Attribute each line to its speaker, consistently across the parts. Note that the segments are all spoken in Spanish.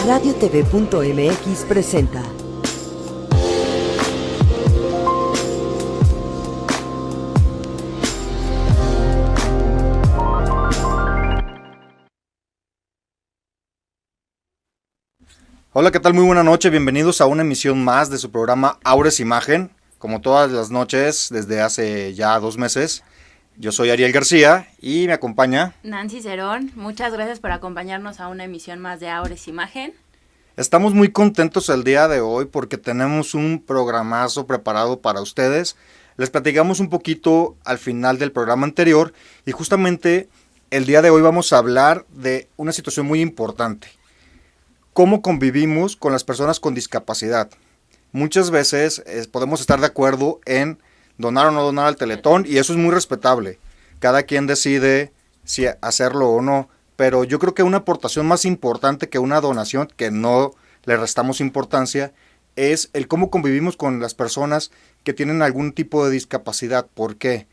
Speaker 1: RadioTV.mx presenta.
Speaker 2: Hola, ¿qué tal? Muy buena noche, bienvenidos a una emisión más de su programa Aures Imagen, como todas las noches desde hace ya 2 meses. Yo soy Ariel García y me acompaña
Speaker 3: Nancy Cerón. Muchas gracias por acompañarnos a una emisión más de Aures Imagen.
Speaker 2: Estamos muy contentos el día de hoy porque tenemos un programazo preparado para ustedes. Les platicamos un poquito al final del programa anterior y justamente el día de hoy vamos a hablar de una situación muy importante. ¿Cómo convivimos con las personas con discapacidad? Muchas veces podemos estar de acuerdo en donar o no donar al Teletón y eso es muy respetable. Cada quien decide si hacerlo o no, pero yo creo que una aportación más importante que una donación, que no le restamos importancia, es el cómo convivimos con las personas que tienen algún tipo de discapacidad. ¿Por qué?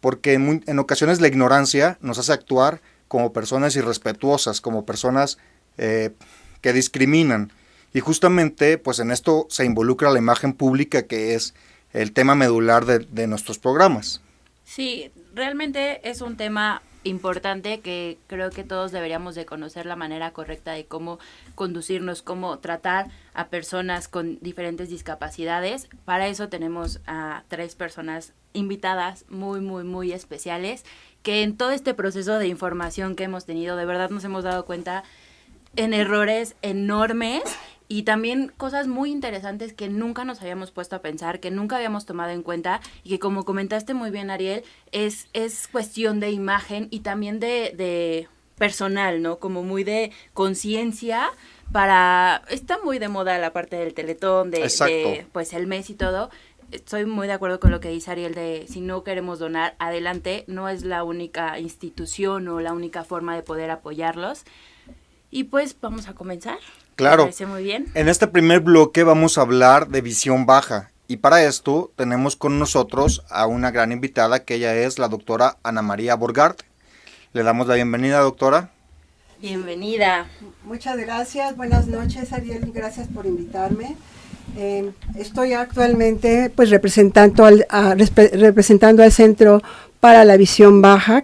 Speaker 2: Porque en ocasiones la ignorancia nos hace actuar como personas irrespetuosas, como personas que discriminan. Y justamente pues en esto se involucra la imagen pública, que es el tema medular de nuestros programas.
Speaker 3: Sí, realmente es un tema importante que creo que todos deberíamos de conocer la manera correcta de cómo conducirnos, cómo tratar a personas con diferentes discapacidades. Para eso tenemos a 3 personas invitadas muy especiales que en todo este proceso de información que hemos tenido, de verdad nos hemos dado cuenta en errores enormes y también cosas muy interesantes que nunca nos habíamos puesto a pensar, que nunca habíamos tomado en cuenta y que, como comentaste muy bien, Ariel, es cuestión de imagen y también de personal, ¿no? Como muy de conciencia para... Está muy de moda la parte del Teletón, de pues el mes y todo. Estoy muy de acuerdo con lo que dice Ariel de si no queremos donar, adelante, no es la única institución o la única forma de poder apoyarlos. Y pues vamos a comenzar.
Speaker 2: Claro.
Speaker 3: Me parece muy bien.
Speaker 2: En este primer bloque vamos a hablar de visión baja. Y para esto tenemos con nosotros a una gran invitada, que ella es la doctora Ana María Borgart. Le damos la bienvenida, doctora.
Speaker 3: Bienvenida.
Speaker 4: Muchas gracias. Buenas noches, Ariel. Gracias por invitarme. Estoy actualmente pues representando al Centro para la Visión Baja,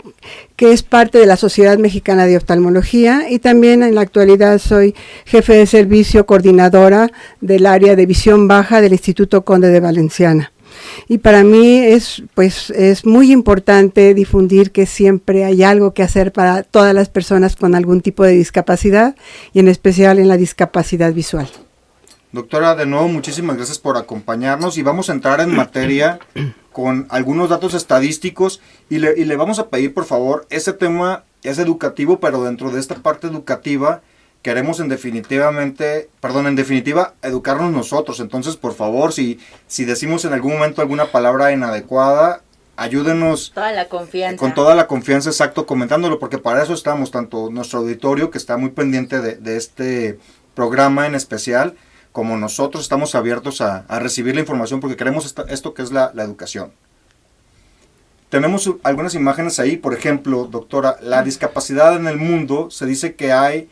Speaker 4: que es parte de la Sociedad Mexicana de Oftalmología, y también en la actualidad soy jefe de servicio coordinadora del área de visión baja del Instituto Conde de Valenciana. Y para mí es muy importante difundir que siempre hay algo que hacer para todas las personas con algún tipo de discapacidad, y en especial en la discapacidad visual.
Speaker 2: Doctora, de nuevo, muchísimas gracias por acompañarnos y vamos a entrar en materia con algunos datos estadísticos y le vamos a pedir, por favor, este tema es educativo, pero dentro de esta parte educativa queremos en definitiva educarnos nosotros. Entonces, por favor, si decimos en algún momento alguna palabra inadecuada, ayúdenos con toda la confianza, exacto, comentándolo, porque para eso estamos, tanto nuestro auditorio, que está muy pendiente de este programa en especial, como nosotros estamos abiertos a recibir la información porque queremos esto que es la educación. Tenemos algunas imágenes ahí, por ejemplo, doctora, la discapacidad en el mundo, se dice que hay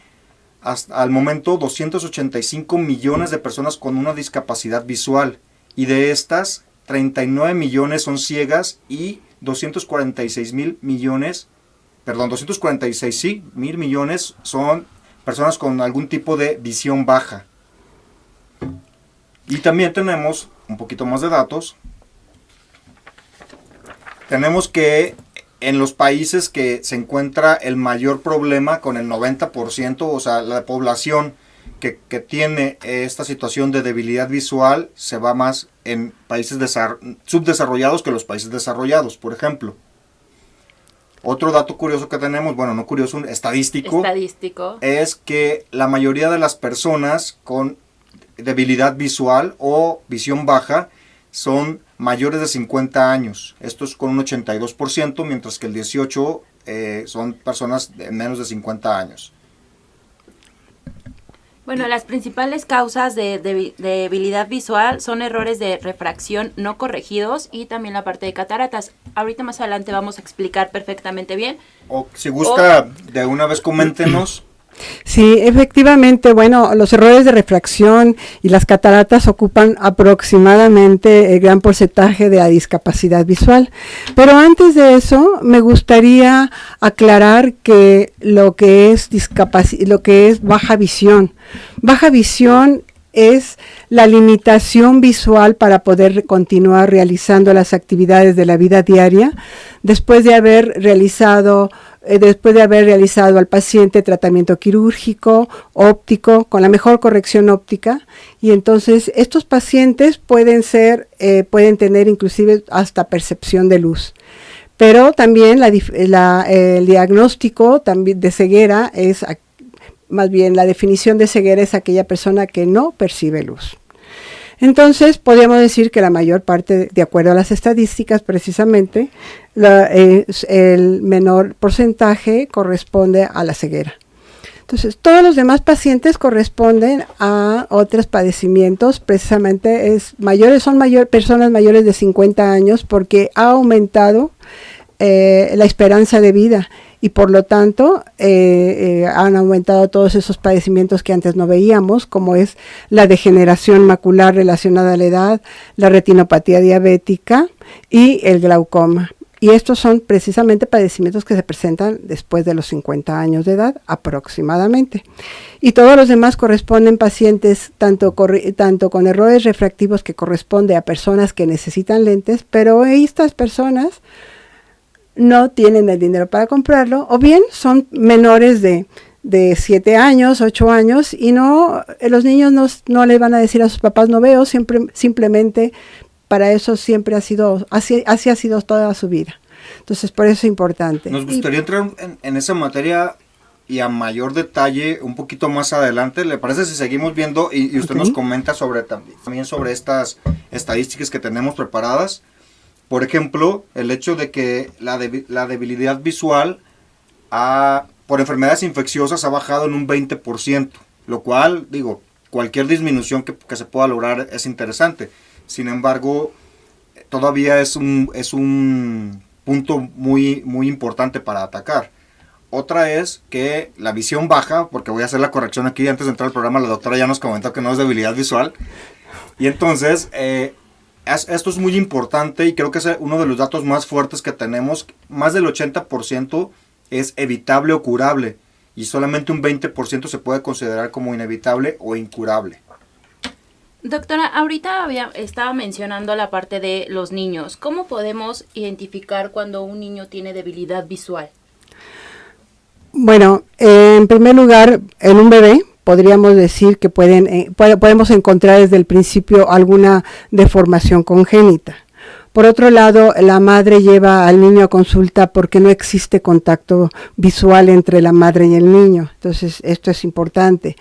Speaker 2: hasta al momento 285 millones de personas con una discapacidad visual y de estas 39 millones son ciegas y 246 mil millones son personas con algún tipo de visión baja. Y también tenemos un poquito más de datos. Tenemos que en los países que se encuentra el mayor problema con el 90%, o sea, la población que tiene esta situación de debilidad visual se va más en países subdesarrollados que los países desarrollados, por ejemplo. Otro dato curioso que tenemos, bueno, no curioso, estadístico, es que la mayoría de las personas con debilidad visual o visión baja son mayores de 50 años. Esto es con un 82%, mientras que el 18% son personas de menos de 50 años.
Speaker 3: Bueno, las principales causas de debilidad visual son errores de refracción no corregidos y también la parte de cataratas. Ahorita más adelante vamos a explicar perfectamente bien.
Speaker 2: O si gusta, de una vez coméntenos
Speaker 4: Sí, efectivamente, bueno, los errores de refracción y las cataratas ocupan aproximadamente el gran porcentaje de la discapacidad visual. Pero antes de eso, me gustaría aclarar que lo que es baja visión es la limitación visual para poder continuar realizando las actividades de la vida diaria después de haber realizado al paciente tratamiento quirúrgico, óptico, con la mejor corrección óptica, y entonces estos pacientes pueden tener inclusive hasta percepción de luz. Pero también el diagnóstico también de ceguera más bien la definición de ceguera es aquella persona que no percibe luz. Entonces, podríamos decir que la mayor parte, de acuerdo a las estadísticas precisamente, el menor porcentaje corresponde a la ceguera. Entonces, todos los demás pacientes corresponden a otros padecimientos, precisamente son personas mayores de 50 años porque ha aumentado la esperanza de vida. Y por lo tanto han aumentado todos esos padecimientos que antes no veíamos, como es la degeneración macular relacionada a la edad, la retinopatía diabética y el glaucoma. Y estos son precisamente padecimientos que se presentan después de los 50 años de edad aproximadamente. Y todos los demás corresponden pacientes tanto con errores refractivos que corresponde a personas que necesitan lentes, pero estas personas no tienen el dinero para comprarlo, o bien son menores de 7 años, 8 años, y los niños no les van a decir a sus papás no veo, simplemente para eso siempre así ha sido toda su vida. Entonces, por eso es importante.
Speaker 2: Nos gustaría entrar en esa materia y a mayor detalle un poquito más adelante. ¿Le parece si seguimos viendo y usted nos comenta también sobre estas estadísticas que tenemos preparadas? Por ejemplo, el hecho de que la debilidad visual por enfermedades infecciosas ha bajado en un 20%, lo cual, cualquier disminución que se pueda lograr es interesante. Sin embargo, todavía es un punto muy, muy importante para atacar. Otra es que la visión baja, porque voy a hacer la corrección aquí antes de entrar al programa, la doctora ya nos comentó que no es debilidad visual. Y entonces, esto es muy importante y creo que es uno de los datos más fuertes que tenemos. Más del 80% es evitable o curable y solamente un 20% se puede considerar como inevitable o incurable.
Speaker 3: Doctora, ahorita estaba mencionando la parte de los niños. ¿Cómo podemos identificar cuando un niño tiene debilidad visual?
Speaker 4: Bueno, en primer lugar, en un bebé podríamos decir que podemos encontrar desde el principio alguna deformación congénita. Por otro lado, la madre lleva al niño a consulta porque no existe contacto visual entre la madre y el niño. Entonces, esto es importante.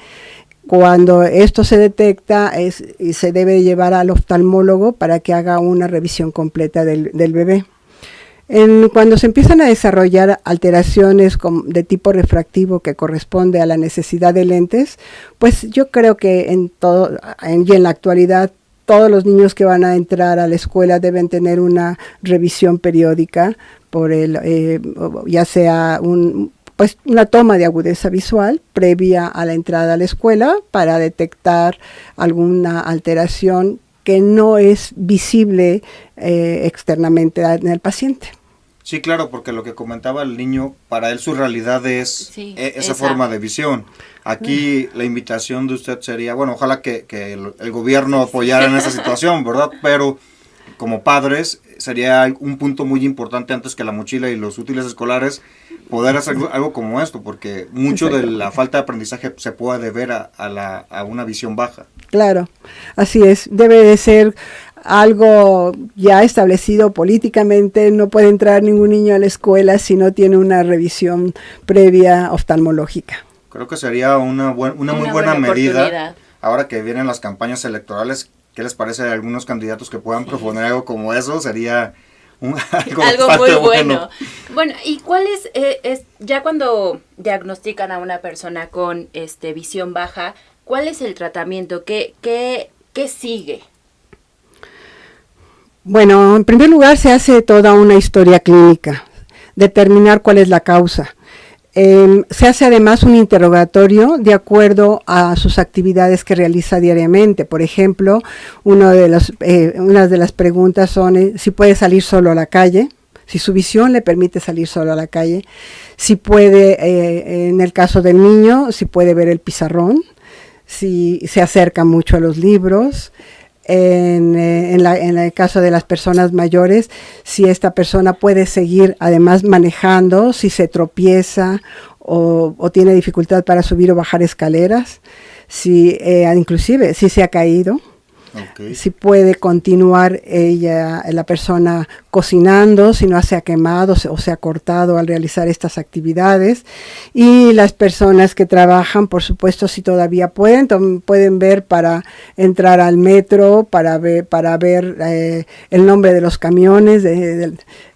Speaker 4: Cuando esto se detecta, se debe llevar al oftalmólogo para que haga una revisión completa del bebé. Cuando se empiezan a desarrollar alteraciones de tipo refractivo que corresponde a la necesidad de lentes, pues yo creo que en la actualidad todos los niños que van a entrar a la escuela deben tener una revisión periódica ya sea una toma de agudeza visual previa a la entrada a la escuela para detectar alguna alteración que no es visible externamente en el paciente.
Speaker 2: Sí, claro, porque lo que comentaba el niño, para él su realidad es esa forma de visión. Aquí la invitación de usted sería, ojalá que el gobierno apoyara en esa situación, ¿verdad? Pero como padres sería un punto muy importante antes que la mochila y los útiles escolares, poder hacer algo como esto, porque mucho de la falta de aprendizaje se puede deber a una visión baja.
Speaker 4: Claro, así es, debe de ser algo ya establecido políticamente. No puede entrar ningún niño a la escuela si no tiene una revisión previa oftalmológica.
Speaker 2: Creo que sería una muy buena medida. Ahora que vienen las campañas electorales, ¿qué les parece a algunos candidatos que puedan proponer algo como eso? Sería algo
Speaker 3: muy bueno. Bueno, ¿y cuál es ya cuando diagnostican a una persona con visión baja, cuál es el tratamiento? ¿Qué sigue?
Speaker 4: Bueno, en primer lugar se hace toda una historia clínica, determinar cuál es la causa. Se hace además un interrogatorio de acuerdo a sus actividades que realiza diariamente. Por ejemplo, una de las preguntas son si puede salir solo a la calle, si su visión le permite salir solo a la calle, si puede, en el caso del niño, si puede ver el pizarrón, si se acerca mucho a los libros. En el caso de las personas mayores, si esta persona puede seguir además manejando, si se tropieza o tiene dificultad para subir o bajar escaleras, si inclusive si se ha caído. Okay. Si puede continuar la persona cocinando, si no se ha quemado o se ha cortado al realizar estas actividades. Y las personas que trabajan, por supuesto, si todavía pueden ver para entrar al metro, para ver el nombre de los camiones,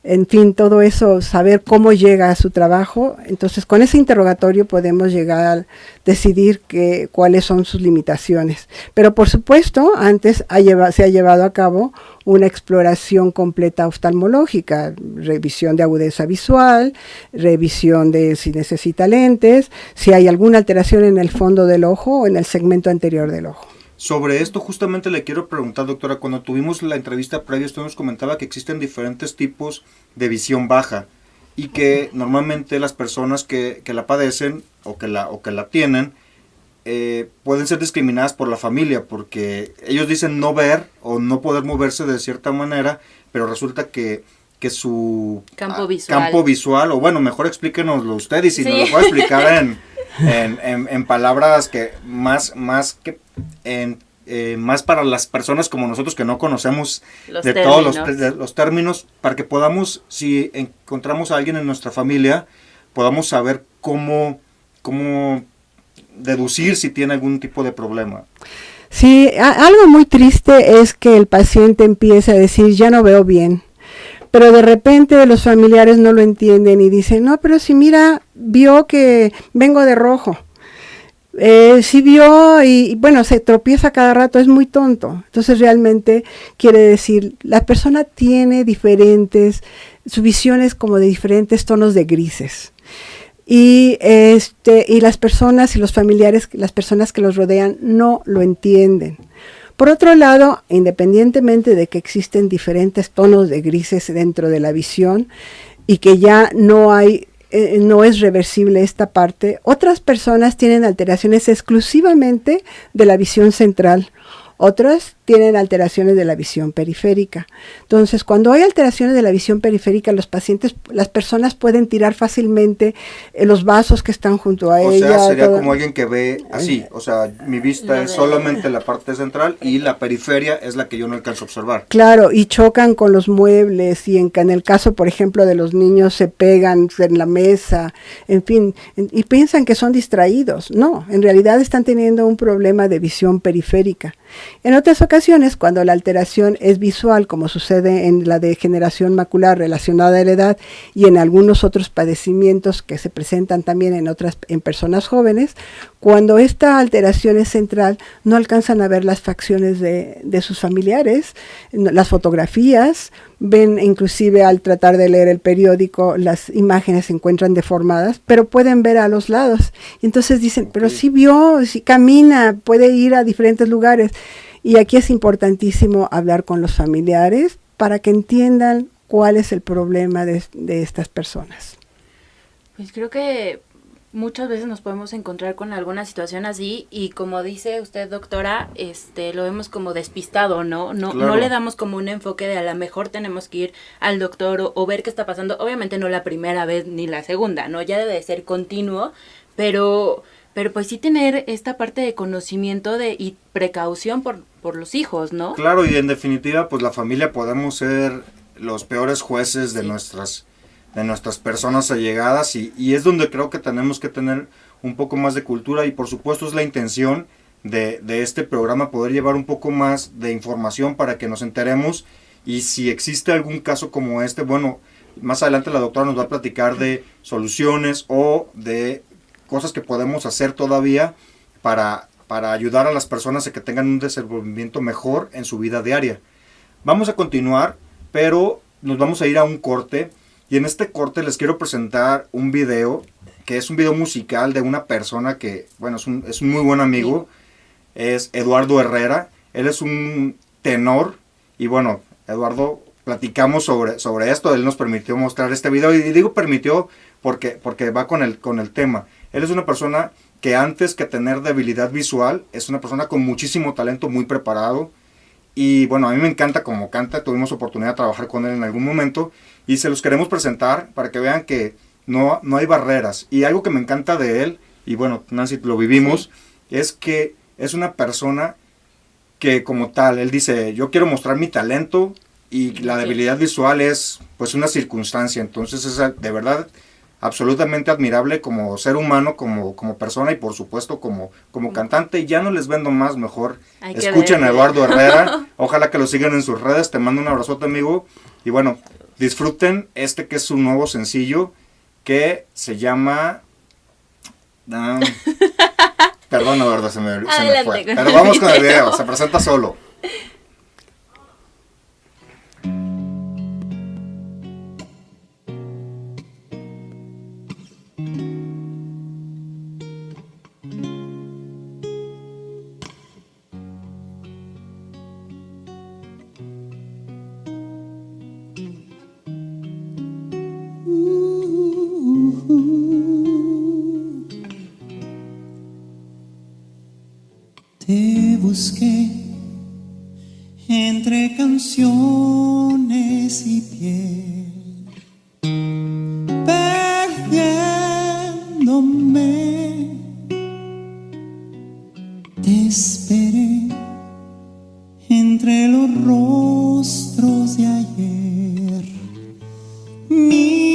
Speaker 4: en fin, todo eso, saber cómo llega a su trabajo. Entonces, con ese interrogatorio podemos llegar a decidir cuáles son sus limitaciones. Pero, por supuesto, antes se ha llevado a cabo una exploración completa oftalmológica, revisión de agudeza visual, revisión de si necesita lentes, si hay alguna alteración en el fondo del ojo o en el segmento anterior del ojo.
Speaker 2: Sobre esto justamente le quiero preguntar, doctora, cuando tuvimos la entrevista previa usted nos comentaba que existen diferentes tipos de visión baja y que normalmente las personas que la padecen o que la tienen pueden ser discriminadas por la familia porque ellos dicen no ver o no poder moverse de cierta manera, pero resulta que su campo visual, o bueno, mejor explíquenoslo usted y si sí. Nos lo puede explicar en palabras que más para las personas como nosotros que no conocemos todos los términos, para que podamos, si encontramos a alguien en nuestra familia, podamos saber cómo deducir si tiene algún tipo de problema.
Speaker 4: Sí, algo muy triste es que el paciente empiece a decir, ya no veo bien. Pero de repente los familiares no lo entienden y dicen, no, pero si mira, vio que vengo de rojo. Si vio y bueno, se tropieza cada rato, es muy tonto. Entonces realmente quiere decir, la persona tiene su visión es como de diferentes tonos de grises. Y las personas y los familiares, las personas que los rodean no lo entienden. Por otro lado, independientemente de que existen diferentes tonos de grises dentro de la visión y que ya no es reversible esta parte, otras personas tienen alteraciones exclusivamente de la visión central. Otras tienen alteraciones de la visión periférica. Entonces, cuando hay alteraciones de la visión periférica, las personas pueden tirar fácilmente los vasos que están junto a ella.
Speaker 2: O sea, sería como alguien que ve así, o sea, mi vista es solamente la parte central y la periferia es la que yo no alcanzo a observar.
Speaker 4: Claro, y chocan con los muebles y en el caso, por ejemplo, de los niños se pegan en la mesa, en fin, y piensan que son distraídos. No, en realidad están teniendo un problema de visión periférica. En otras ocasiones, cuando la alteración es visual, como sucede en la degeneración macular relacionada a la edad y en algunos otros padecimientos que se presentan también en personas jóvenes, cuando esta alteración es central, no alcanzan a ver las facciones de sus familiares, las fotografías, ven inclusive al tratar de leer el periódico, las imágenes se encuentran deformadas, pero pueden ver a los lados. Y entonces dicen, pero sí vio, sí camina, puede ir a diferentes lugares. Y aquí es importantísimo hablar con los familiares para que entiendan cuál es el problema de estas personas.
Speaker 3: Pues creo que muchas veces nos podemos encontrar con alguna situación así y como dice usted, doctora, lo vemos como despistado, ¿no? No, claro. No le damos como un enfoque de a lo mejor tenemos que ir al doctor o ver qué está pasando. Obviamente no la primera vez ni la segunda, ¿no? Ya debe de ser continuo, pero pues sí tener esta parte de conocimiento y precaución por los hijos, ¿no?
Speaker 2: Claro, y en definitiva, pues la familia podemos ser los peores jueces de nuestras personas allegadas y es donde creo que tenemos que tener un poco más de cultura y por supuesto es la intención de este programa poder llevar un poco más de información para que nos enteremos y si existe algún caso como este, bueno, más adelante la doctora nos va a platicar de soluciones o de cosas que podemos hacer todavía para ayudar a las personas a que tengan un desenvolvimiento mejor en su vida diaria. Vamos a continuar, pero nos vamos a ir a un corte y en este corte les quiero presentar un video que es un video musical de una persona que, bueno, es un muy buen amigo, es Eduardo Herrera. Él es un tenor y bueno, Eduardo, platicamos sobre esto, él nos permitió mostrar este video y digo permitió porque va con el tema. Él es una persona que antes que tener debilidad visual, es una persona con muchísimo talento, muy preparado. Y bueno, a mí me encanta cómo canta, tuvimos oportunidad de trabajar con él en algún momento y se los queremos presentar para que vean que no hay barreras. Y algo que me encanta de él, y bueno, Nancy, lo vivimos, es que es una persona que como tal, él dice, yo quiero mostrar mi talento y la debilidad visual es pues una circunstancia. Entonces es de verdad absolutamente admirable como ser humano, como persona y por supuesto como cantante. Y ya no les vendo más, mejor escuchen a Eduardo Herrera, ojalá que lo sigan en sus redes. Te mando un abrazote, amigo, y bueno, disfruten que es su nuevo sencillo que se llama perdón, Eduardo, se me fue, pero vamos con el video, se presenta solo.
Speaker 1: Te busqué entre canciones y piel, perdiéndome. Te esperé entre los rostros de ayer, mintiéndome.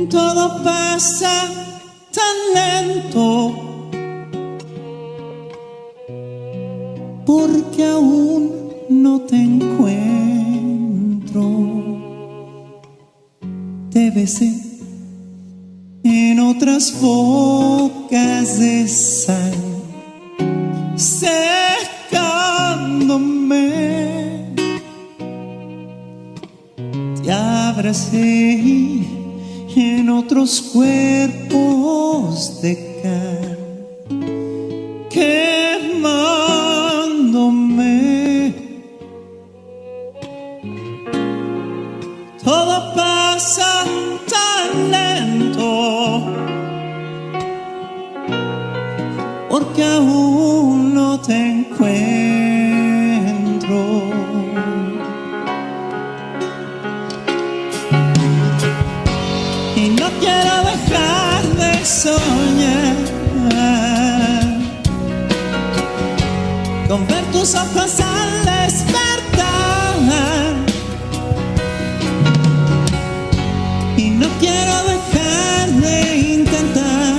Speaker 1: Todo pasa tan lento porque aún no te encuentro. Te besé en otras bocas de sal, secándome. Te abracé en otros cuerpos de cal, quemándome. Todo pasa tan lento porque aún no te encuentro. Y no quiero dejar de soñar con ver tus ojos al despertar. Y no quiero dejar de intentar.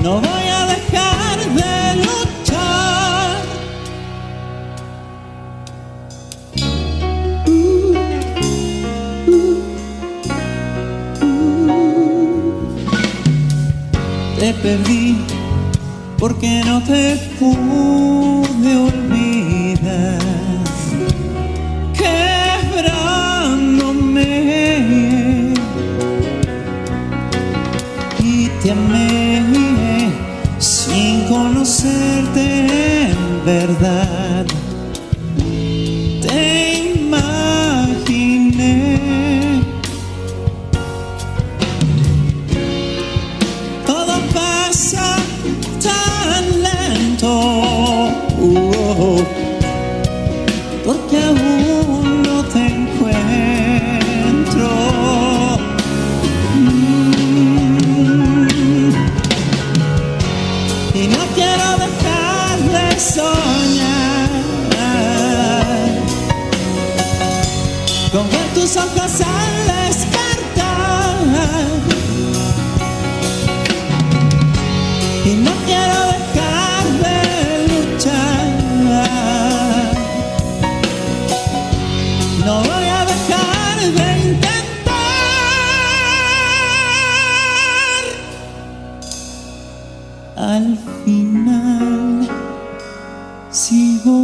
Speaker 1: No voy a dejar de luchar. Te perdí porque no te pude olvidar, quebrándome. Y te amé sin conocerte en verdad. Te imaginé. Todo pasa tan lento porque aún no te encuentro. Y no quiero dejar de soñar con ver tus ojos al despertar. Y no quiero dejar de luchar. No voy a dejar de intentar. Al final sigo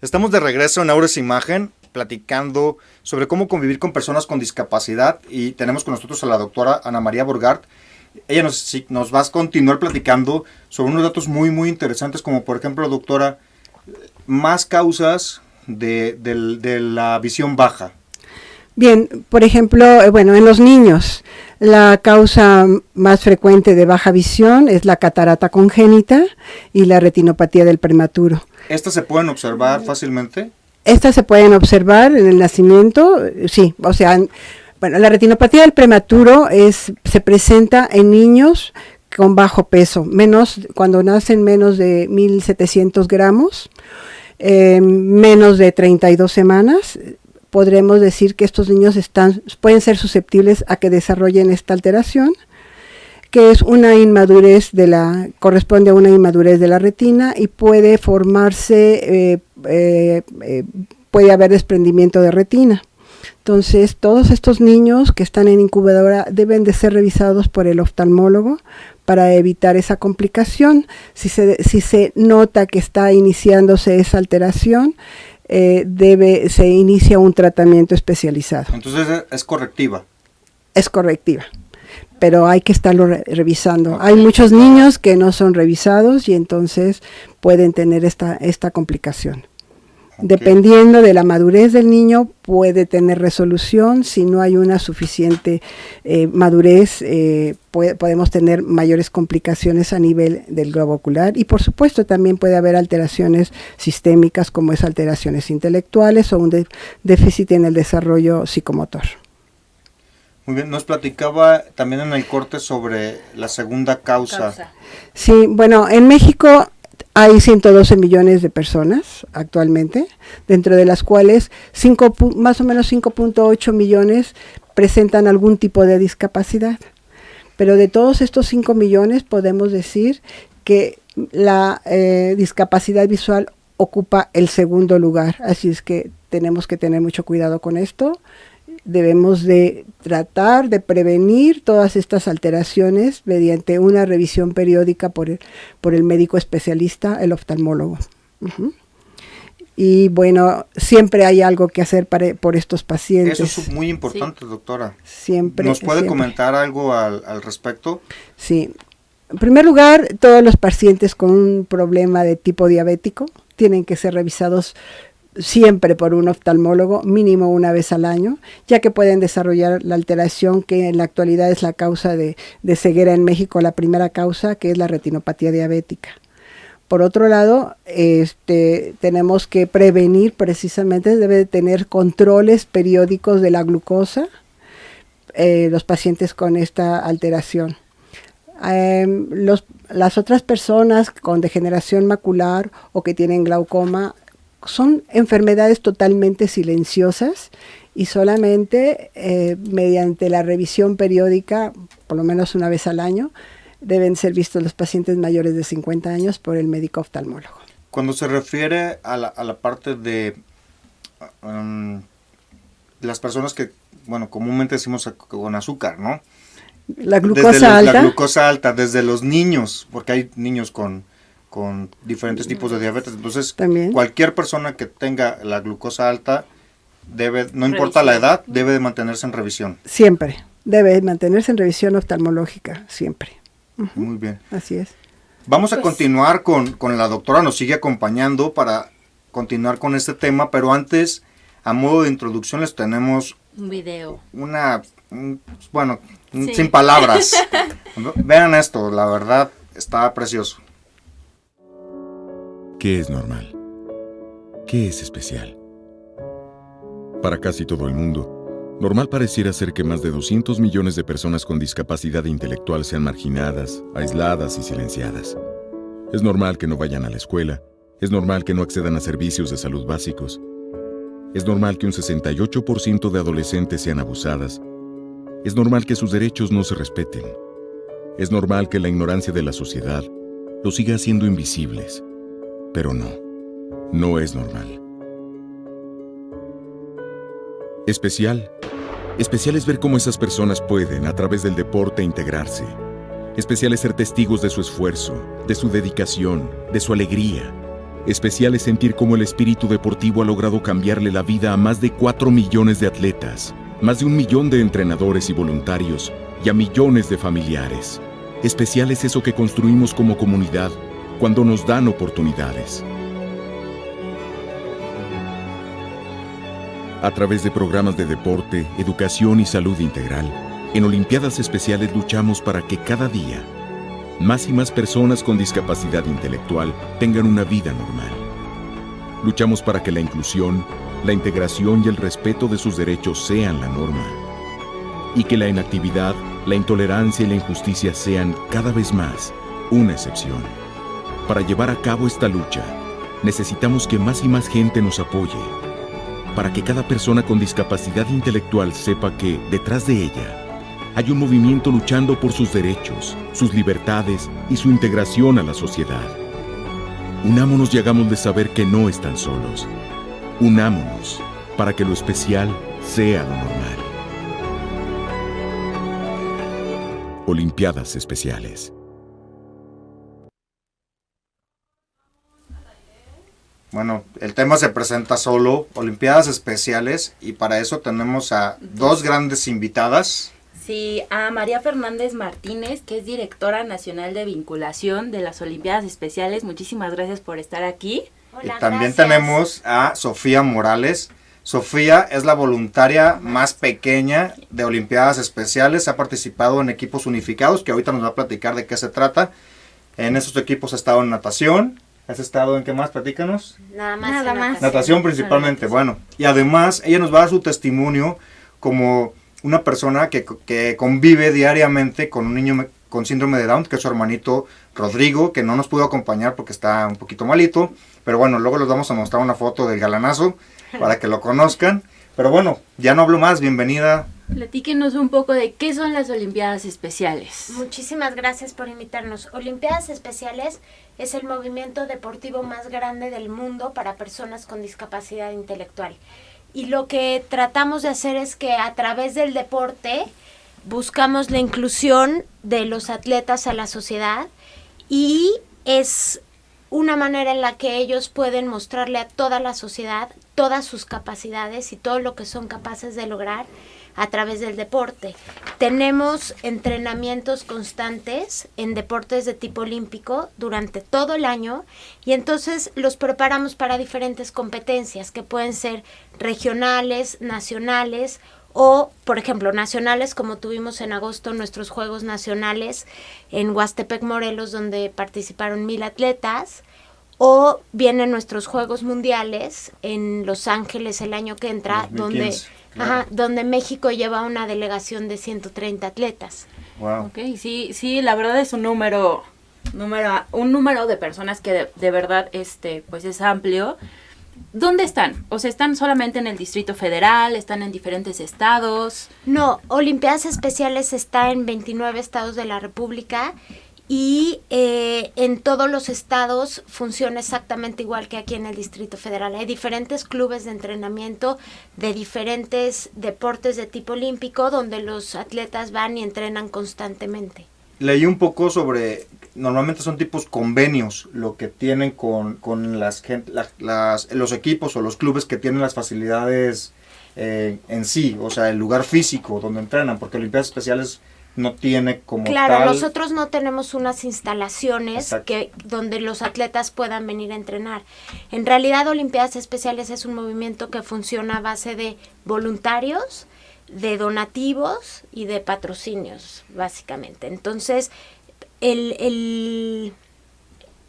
Speaker 2: Estamos de regreso en Aures Imagen, platicando sobre cómo convivir con personas con discapacidad, y tenemos con nosotros a la doctora Ana María Borgart. Ella nos va a continuar platicando sobre unos datos muy, muy interesantes, como por ejemplo, doctora, más causas de la visión baja.
Speaker 4: Bien, por ejemplo, bueno, en los niños, la causa más frecuente de baja visión es la catarata congénita y la retinopatía del prematuro.
Speaker 2: ¿Estas se pueden observar fácilmente?
Speaker 4: Estas se pueden observar en el nacimiento, sí, o sea, bueno, la retinopatía del prematuro se presenta en niños con bajo peso, cuando nacen menos de 1.700 gramos, menos de 32 semanas, podremos decir que estos niños pueden ser susceptibles a que desarrollen esta alteración, que es una inmadurez corresponde a una inmadurez de la retina, y puede formarse, puede haber desprendimiento de retina. Entonces, todos estos niños que están en incubadora deben de ser revisados por el oftalmólogo para evitar esa complicación. Si se nota que está iniciándose esa alteración, se inicia un tratamiento especializado.
Speaker 2: Entonces es correctiva.
Speaker 4: Es correctiva, pero hay que estarlo revisando.
Speaker 2: Okay.
Speaker 4: Hay muchos niños que no son revisados y entonces pueden tener esta complicación. Okay. Dependiendo de la madurez del niño, puede tener resolución. Si no hay una suficiente madurez, podemos tener mayores complicaciones a nivel del globo ocular, y por supuesto también puede haber alteraciones sistémicas, como es alteraciones intelectuales o un déficit en el desarrollo psicomotor.
Speaker 2: Muy bien, nos platicaba también en el corte sobre la segunda causa.
Speaker 4: Sí, bueno, en México hay 112 millones de personas actualmente, dentro de las cuales más o menos 5.8 millones presentan algún tipo de discapacidad. Pero de todos estos 5 millones podemos decir que la discapacidad visual ocupa el segundo lugar. Así es que tenemos que tener mucho cuidado con esto. Debemos de tratar de prevenir todas estas alteraciones mediante una revisión periódica por el médico especialista, el oftalmólogo. Uh-huh. Y bueno, siempre hay algo que hacer por estos pacientes.
Speaker 2: Eso es muy importante, sí, doctora.
Speaker 4: Siempre.
Speaker 2: ¿Nos puede comentar algo al respecto?
Speaker 4: Sí. En primer lugar, todos los pacientes con un problema de tipo diabético tienen que ser revisados siempre por un oftalmólogo, mínimo una vez al año, ya que pueden desarrollar la alteración que en la actualidad es la causa de ceguera en México, la primera causa, que es la retinopatía diabética. Por otro lado, tenemos que prevenir, precisamente, debe de tener controles periódicos de la glucosa, los pacientes con esta alteración. Las otras personas con degeneración macular o que tienen glaucoma son enfermedades totalmente silenciosas, y solamente mediante la revisión periódica, por lo menos una vez al año, deben ser vistos los pacientes mayores de 50 años por el médico oftalmólogo.
Speaker 2: Cuando se refiere a la parte de las personas que, bueno, comúnmente decimos con azúcar, ¿no?
Speaker 4: La glucosa alta.
Speaker 2: La glucosa alta, desde los niños, porque hay niños con diferentes tipos de diabetes. Entonces, también cualquier persona que tenga la glucosa alta no importa la edad, debe de mantenerse en revisión.
Speaker 4: Siempre, debe mantenerse en revisión oftalmológica, siempre. Uh-huh.
Speaker 2: Muy bien.
Speaker 4: Así es.
Speaker 2: Vamos a continuar con la doctora, nos sigue acompañando para continuar con este tema, pero antes, a modo de introducción, les tenemos
Speaker 3: un video.
Speaker 2: Sin palabras. Vean esto, la verdad, está precioso.
Speaker 5: ¿Qué es normal? ¿Qué es especial? Para casi todo el mundo, normal pareciera ser que más de 200 millones de personas con discapacidad intelectual sean marginadas, aisladas y silenciadas. Es normal que no vayan a la escuela, es normal que no accedan a servicios de salud básicos, es normal que un 68% de adolescentes sean abusadas, es normal que sus derechos no se respeten, es normal que la ignorancia de la sociedad los siga haciendo invisibles. Pero no es normal. Especial es ver cómo esas personas pueden, a través del deporte, integrarse. Especial es ser testigos de su esfuerzo, de su dedicación, de su alegría. Especial es sentir cómo el espíritu deportivo ha logrado cambiarle la vida a más de 4 millones de atletas, más de 1 millón de entrenadores y voluntarios y a millones de familiares. Especial es eso que construimos como comunidad cuando nos dan oportunidades. A través de programas de deporte, educación y salud integral, en Olimpiadas Especiales luchamos para que cada día más y más personas con discapacidad intelectual tengan una vida normal. Luchamos para que la inclusión, la integración y el respeto de sus derechos sean la norma. Y que la inactividad, la intolerancia y la injusticia sean cada vez más una excepción. Para llevar a cabo esta lucha, necesitamos que más y más gente nos apoye. Para que cada persona con discapacidad intelectual sepa que, detrás de ella, hay un movimiento luchando por sus derechos, sus libertades y su integración a la sociedad. Unámonos y hagamos de saber que no están solos. Unámonos para que lo especial sea lo normal. Olimpiadas Especiales.
Speaker 2: Bueno, el tema se presenta solo, Olimpiadas Especiales, y para eso tenemos a dos grandes invitadas.
Speaker 3: Sí, a María Fernández Martínez, que es directora nacional de vinculación de las Olimpiadas Especiales. Muchísimas gracias por estar aquí.
Speaker 2: Hola, y también tenemos a Sofía Morales. Sofía es la voluntaria más pequeña de Olimpiadas Especiales. Ha participado en equipos unificados, que ahorita nos va a platicar de qué se trata. En esos equipos ha estado en natación. ¿Has estado en qué más? Platícanos.
Speaker 3: Nada más.
Speaker 2: Natación principalmente, bueno. Y además, ella nos va a dar su testimonio como una persona que convive diariamente con un niño con síndrome de Down, que es su hermanito Rodrigo, que no nos pudo acompañar porque está un poquito malito. Pero bueno, luego les vamos a mostrar una foto del galanazo para que lo conozcan. Pero bueno, ya no hablo más. Bienvenida.
Speaker 3: Platíquenos un poco de qué son las Olimpiadas Especiales.
Speaker 6: Muchísimas gracias por invitarnos. Olimpiadas Especiales es el movimiento deportivo más grande del mundo para personas con discapacidad intelectual. Y lo que tratamos de hacer es que a través del deporte buscamos la inclusión de los atletas a la sociedad, y es una manera en la que ellos pueden mostrarle a toda la sociedad todas sus capacidades y todo lo que son capaces de lograr a través del deporte. Tenemos entrenamientos constantes en deportes de tipo olímpico durante todo el año, y entonces los preparamos para diferentes competencias que pueden ser regionales, nacionales o, por ejemplo, nacionales, como tuvimos en agosto nuestros Juegos Nacionales en Huastepec, Morelos, donde participaron 1,000 atletas. O vienen nuestros Juegos Mundiales en Los Ángeles el año que entra,
Speaker 2: 2015, claro.
Speaker 6: donde México lleva una delegación de 130 atletas.
Speaker 2: Wow.
Speaker 3: Ok, sí, la verdad es un número de personas que de verdad pues es amplio. ¿Dónde están? O sea, ¿están solamente en el Distrito Federal? ¿Están en diferentes estados?
Speaker 6: No, Olimpiadas Especiales está en 29 estados de la República. Y en todos los estados funciona exactamente igual que aquí en el Distrito Federal. Hay diferentes clubes de entrenamiento de diferentes deportes de tipo olímpico donde los atletas van y entrenan constantemente.
Speaker 2: Leí un poco sobre, normalmente son tipos convenios lo que tienen con los equipos o los clubes que tienen las facilidades en sí, o sea, el lugar físico donde entrenan, porque Olimpiadas Especiales no tiene como
Speaker 6: Claro,
Speaker 2: tal.
Speaker 6: nosotros no tenemos unas instalaciones donde los atletas puedan venir a entrenar. En realidad, Olimpiadas Especiales es un movimiento que funciona a base de voluntarios, de donativos y de patrocinios, básicamente. Entonces,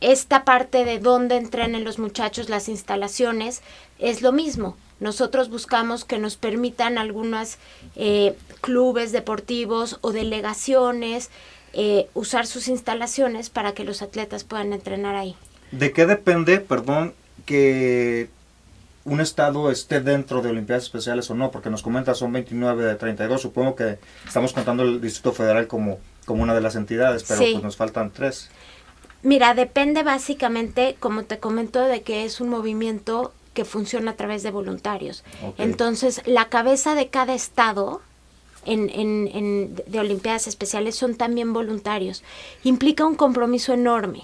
Speaker 6: esta parte de dónde entrenen los muchachos, las instalaciones, es lo mismo. Nosotros buscamos que nos permitan algunos clubes deportivos o delegaciones usar sus instalaciones para que los atletas puedan entrenar ahí.
Speaker 2: ¿De qué depende, que un estado esté dentro de Olimpiadas Especiales o no? Porque nos comenta son 29 de 32, supongo que estamos contando el Distrito Federal como una de las entidades, pero
Speaker 6: sí,
Speaker 2: pues nos faltan 3.
Speaker 6: Mira, depende básicamente, como te comento, de que es un movimiento que funciona a través de voluntarios. Okay. Entonces, la cabeza de cada estado de Olimpiadas Especiales son también voluntarios. Implica un compromiso enorme,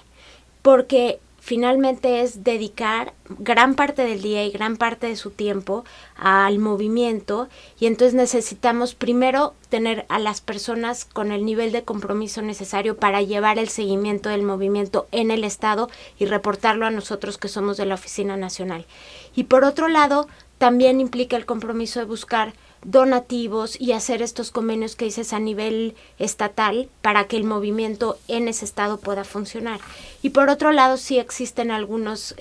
Speaker 6: porque finalmente es dedicar gran parte del día y gran parte de su tiempo al movimiento, y entonces necesitamos primero tener a las personas con el nivel de compromiso necesario para llevar el seguimiento del movimiento en el Estado y reportarlo a nosotros que somos de la Oficina Nacional. Y por otro lado, también implica el compromiso de buscar donativos y hacer estos convenios que dices a nivel estatal para que el movimiento en ese estado pueda funcionar. Y por otro lado, sí existen algunos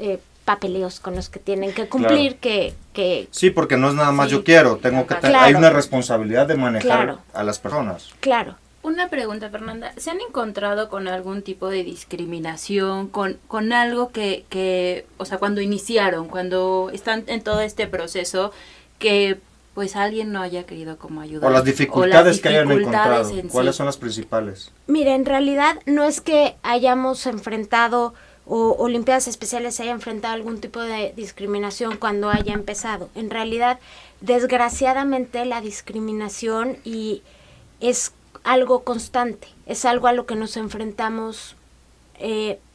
Speaker 6: papeleos con los que tienen que cumplir,
Speaker 2: Claro.
Speaker 6: que
Speaker 2: Sí, porque no es nada más
Speaker 3: Sí,
Speaker 2: yo quiero, tengo que
Speaker 6: claro.
Speaker 2: hay una responsabilidad de manejar
Speaker 6: Claro.
Speaker 2: a las personas.
Speaker 6: claro.
Speaker 3: Una pregunta, Fernanda. ¿Se han encontrado con algún tipo de discriminación, con algo que, o sea, cuando iniciaron, cuando están en todo este proceso, que pues alguien no haya querido como ayudar?
Speaker 2: O las dificultades que hayan
Speaker 3: dificultades
Speaker 2: encontrado.
Speaker 3: en
Speaker 2: ¿Cuáles
Speaker 3: sí?
Speaker 2: son las principales?
Speaker 6: Mira, en realidad no es que hayamos enfrentado o Olimpiadas Especiales haya enfrentado algún tipo de discriminación cuando haya empezado. En realidad, desgraciadamente, la discriminación es algo constante, es algo a lo que nos enfrentamos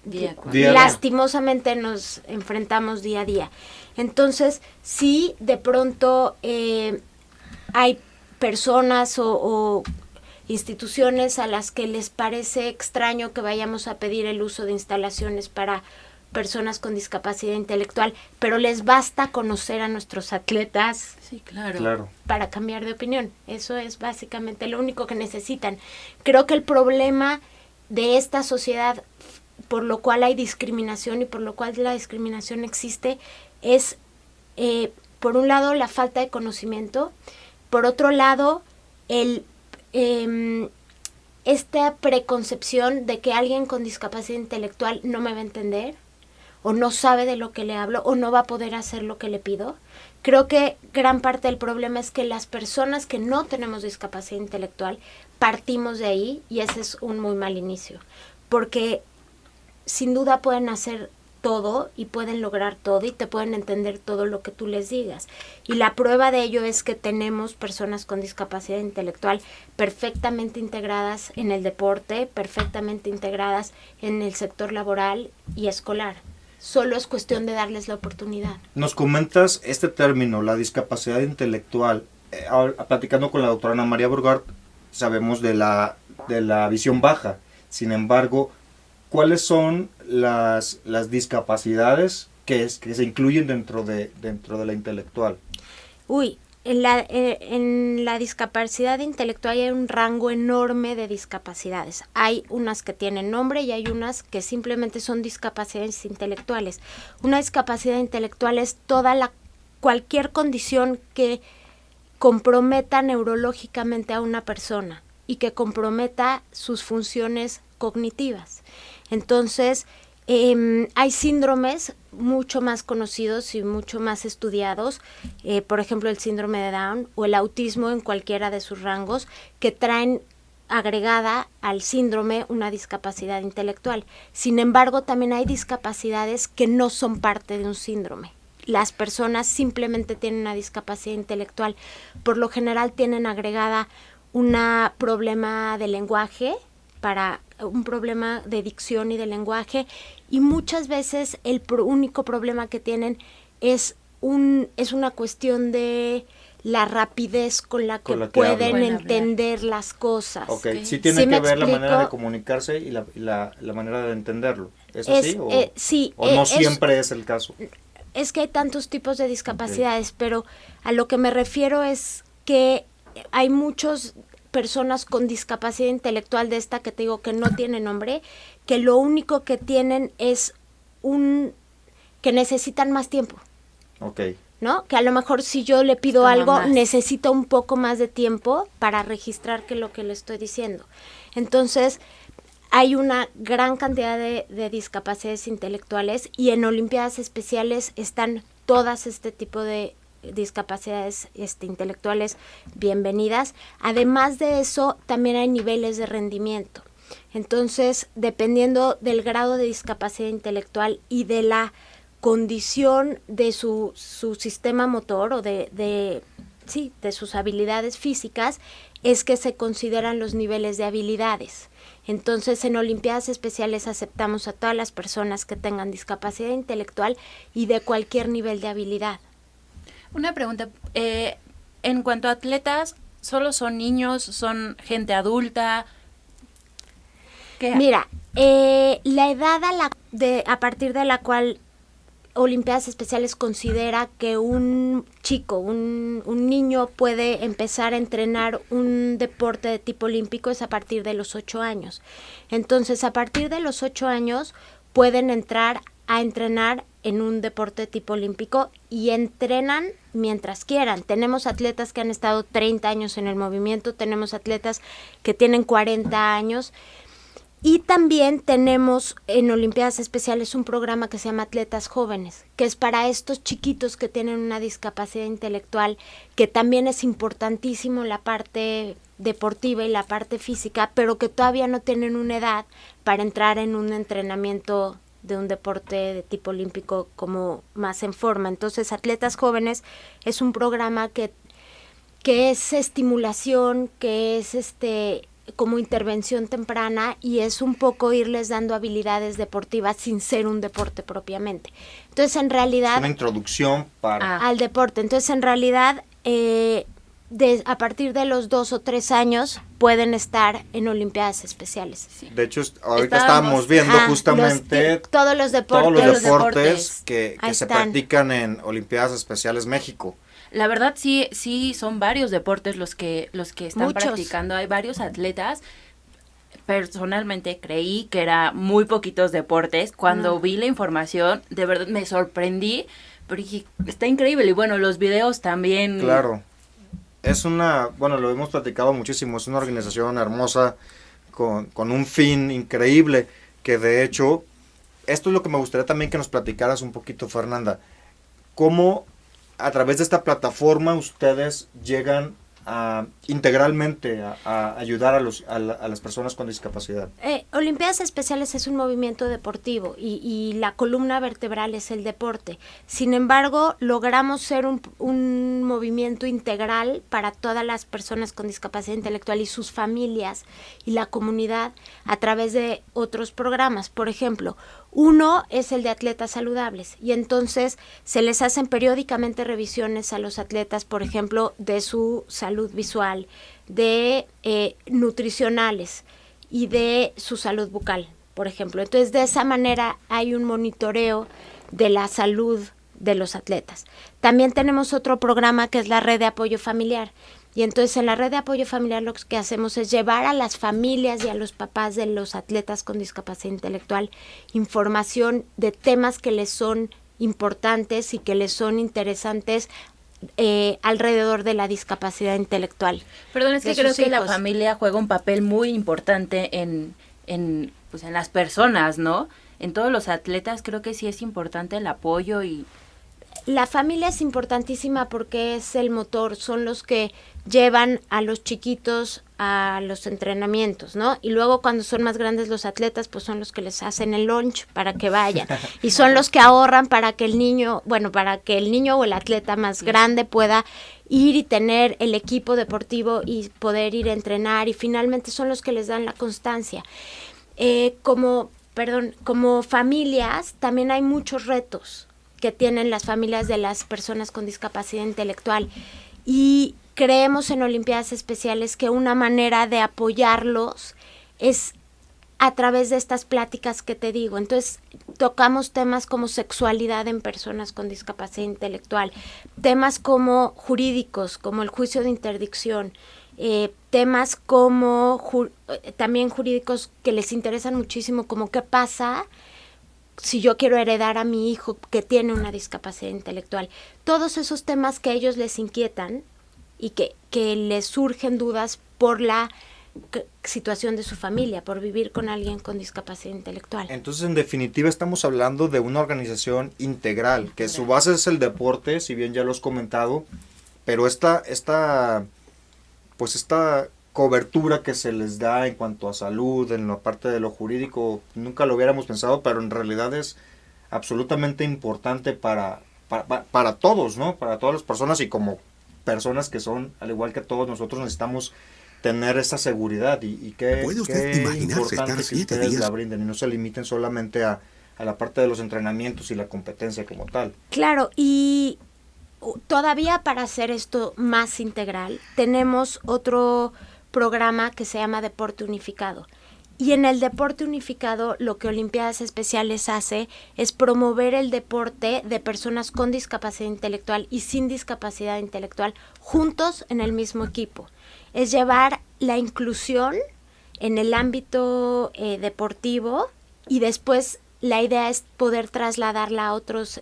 Speaker 3: Día con
Speaker 2: día.
Speaker 6: lastimosamente nos enfrentamos día a día. Entonces, sí, de pronto hay personas o instituciones a las que les parece extraño que vayamos a pedir el uso de instalaciones para personas con discapacidad intelectual, pero les basta conocer a nuestros atletas
Speaker 3: Sí, claro.
Speaker 2: Claro.
Speaker 6: para cambiar de opinión. Eso es básicamente lo único que necesitan. Creo que el problema de esta sociedad, por lo cual hay discriminación y por lo cual la discriminación existe, es, por un lado, la falta de conocimiento, por otro lado, esta preconcepción de que alguien con discapacidad intelectual no me va a entender, o no sabe de lo que le hablo, o no va a poder hacer lo que le pido. Creo que gran parte del problema es que las personas que no tenemos discapacidad intelectual partimos de ahí, y ese es un muy mal inicio, porque sin duda pueden hacer todo y pueden lograr todo y te pueden entender todo lo que tú les digas. Y la prueba de ello es que tenemos personas con discapacidad intelectual perfectamente integradas en el deporte, perfectamente integradas en el sector laboral y escolar. Solo es cuestión de darles la oportunidad.
Speaker 2: Nos comentas este término, la discapacidad intelectual. Platicando con la doctora Ana María Burgart, sabemos de la visión baja. Sin embargo, ¿cuáles son las discapacidades que se incluyen dentro de la intelectual?
Speaker 6: En la discapacidad intelectual hay un rango enorme de discapacidades. Hay unas que tienen nombre y hay unas que simplemente son discapacidades intelectuales. Una discapacidad intelectual es cualquier condición que comprometa neurológicamente a una persona y que comprometa sus funciones cognitivas. Entonces, hay síndromes mucho más conocidos y mucho más estudiados, por ejemplo el síndrome de Down o el autismo en cualquiera de sus rangos, que traen agregada al síndrome una discapacidad intelectual. Sin embargo, también hay discapacidades que no son parte de un síndrome. Las personas simplemente tienen una discapacidad intelectual. Por lo general tienen agregada un problema de lenguaje, un problema de dicción y de lenguaje, y muchas veces el único problema que tienen es una cuestión de la rapidez con la que pueden
Speaker 3: hablan.
Speaker 6: entender las cosas.
Speaker 2: Ok,
Speaker 3: Ok.
Speaker 2: sí tiene
Speaker 6: ¿Sí
Speaker 2: que
Speaker 6: me
Speaker 2: ver la
Speaker 6: explico?
Speaker 2: manera de comunicarse y la manera de entenderlo. ¿Es así?
Speaker 6: Sí,
Speaker 2: ¿O no siempre es el caso?
Speaker 6: Es que hay tantos tipos de discapacidades, pero a lo que me refiero es que hay muchas personas con discapacidad intelectual de esta que te digo que no tiene nombre, que lo único que tienen es que necesitan más tiempo,
Speaker 2: Ok.
Speaker 6: ¿no? Que a lo mejor si yo le pido
Speaker 3: Toma
Speaker 6: algo,
Speaker 3: más.
Speaker 6: necesito un poco más de tiempo para registrar que lo que le estoy diciendo. Entonces, hay una gran cantidad de discapacidades intelectuales, y en Olimpiadas Especiales están todas este tipo de discapacidades intelectuales bienvenidas. Además de eso, también hay niveles de rendimiento. Entonces, dependiendo del grado de discapacidad intelectual y de la condición de su sistema motor o de sus habilidades físicas, es que se consideran los niveles de habilidades. Entonces, en Olimpiadas Especiales aceptamos a todas las personas que tengan discapacidad intelectual y de cualquier nivel de habilidad.
Speaker 3: Una pregunta, en cuanto a atletas, ¿solo son niños, son gente adulta? ¿Qué?
Speaker 6: Mira, la edad a partir de la cual Olimpiadas Especiales considera que un chico, un niño puede empezar a entrenar un deporte de tipo olímpico es a partir de los 8 años. Entonces, a partir de los 8 años pueden entrar a entrenar en un deporte de tipo olímpico y entrenan mientras quieran. Tenemos atletas que han estado 30 años en el movimiento, tenemos atletas que tienen 40 años. Y también tenemos en Olimpiadas Especiales un programa que se llama Atletas Jóvenes, que es para estos chiquitos que tienen una discapacidad intelectual, que también es importantísimo la parte deportiva y la parte física, pero que todavía no tienen una edad para entrar en un entrenamiento de un deporte de tipo olímpico como más en forma. Entonces, Atletas Jóvenes es un programa que es estimulación, que es como intervención temprana y es un poco irles dando habilidades deportivas sin ser un deporte propiamente. Entonces, en realidad...
Speaker 2: Una introducción
Speaker 6: al deporte. Entonces, en realidad, a partir de los 2 o 3 años pueden estar en Olimpiadas Especiales.
Speaker 3: Sí.
Speaker 2: De hecho, ahorita estábamos viendo justamente
Speaker 6: todos los deportes.
Speaker 2: todos los deportes que
Speaker 6: Ahí
Speaker 2: se
Speaker 6: están.
Speaker 2: practican en Olimpiadas Especiales México.
Speaker 3: La verdad sí son varios deportes los que están
Speaker 6: Muchos.
Speaker 3: practicando, hay varios atletas. Personalmente creí que era muy poquitos deportes. Cuando vi la información, de verdad me sorprendí, pero dije, está increíble. Y bueno, los videos también.
Speaker 2: Claro. Es lo hemos platicado muchísimo, es una organización hermosa, con un fin increíble, que de hecho, esto es lo que me gustaría también que nos platicaras un poquito, Fernanda. ¿Cómo a través de esta plataforma ustedes llegan integralmente a ayudar a las personas con discapacidad?
Speaker 6: Olimpiadas Especiales es un movimiento deportivo y la columna vertebral es el deporte. Sin embargo, logramos ser un movimiento integral para todas las personas con discapacidad intelectual y sus familias y la comunidad a través de otros programas. Por ejemplo, uno es el de atletas saludables y entonces se les hacen periódicamente revisiones a los atletas, por ejemplo, de su salud visual, de nutricionales y de su salud bucal, por ejemplo. Entonces, de esa manera hay un monitoreo de la salud de los atletas. También tenemos otro programa que es la red de apoyo familiar. Y entonces en la red de apoyo familiar lo que hacemos es llevar a las familias y a los papás de los atletas con discapacidad intelectual información de temas que les son importantes y que les son interesantes alrededor de la discapacidad intelectual.
Speaker 3: Perdón, es que
Speaker 6: de
Speaker 3: creo
Speaker 6: sus
Speaker 3: que la
Speaker 6: hijos.
Speaker 3: familia juega un papel muy importante en las personas, ¿no? En todos los atletas creo que sí es importante el apoyo y...
Speaker 6: La familia es importantísima porque es el motor, son los que llevan a los chiquitos a los entrenamientos, ¿no? Y luego cuando son más grandes los atletas, pues son los que les hacen el lunch para que vayan. Y son los que ahorran para que el niño o el atleta más grande pueda ir y tener el equipo deportivo y poder ir a entrenar. Y finalmente son los que les dan la constancia. Como familias, también hay muchos retos que tienen las familias de las personas con discapacidad intelectual y creemos en Olimpiadas Especiales que una manera de apoyarlos es a través de estas pláticas que te digo. Entonces tocamos temas como sexualidad en personas con discapacidad intelectual, temas como jurídicos, como el juicio de interdicción, temas como también jurídicos que les interesan muchísimo, como qué pasa si yo quiero heredar a mi hijo que tiene una discapacidad intelectual. Todos esos temas que a ellos les inquietan y que les surgen dudas por la situación de su familia, por vivir con alguien con discapacidad intelectual.
Speaker 2: Entonces, en definitiva, estamos hablando de una organización integral, que su base es el deporte, si bien ya lo has comentado, pero esta cobertura que se les da en cuanto a salud, en la parte de lo jurídico, nunca lo hubiéramos pensado, pero en realidad es absolutamente importante para todos, ¿no? Para todas las personas y como personas que son, al igual que todos nosotros, necesitamos tener esa seguridad y qué,
Speaker 7: ¿Puede usted
Speaker 2: qué
Speaker 7: imaginarse
Speaker 2: importante
Speaker 7: estar
Speaker 2: que
Speaker 7: 7
Speaker 2: ustedes
Speaker 7: días?
Speaker 2: la brinden y no se limiten solamente a la parte de los entrenamientos y la competencia como tal.
Speaker 6: Claro, y todavía para hacer esto más integral, tenemos otro programa que se llama Deporte Unificado. Y en el Deporte Unificado lo que Olimpiadas Especiales hace es promover el deporte de personas con discapacidad intelectual y sin discapacidad intelectual juntos en el mismo equipo. Es llevar la inclusión en el ámbito deportivo y después la idea es poder trasladarla a otros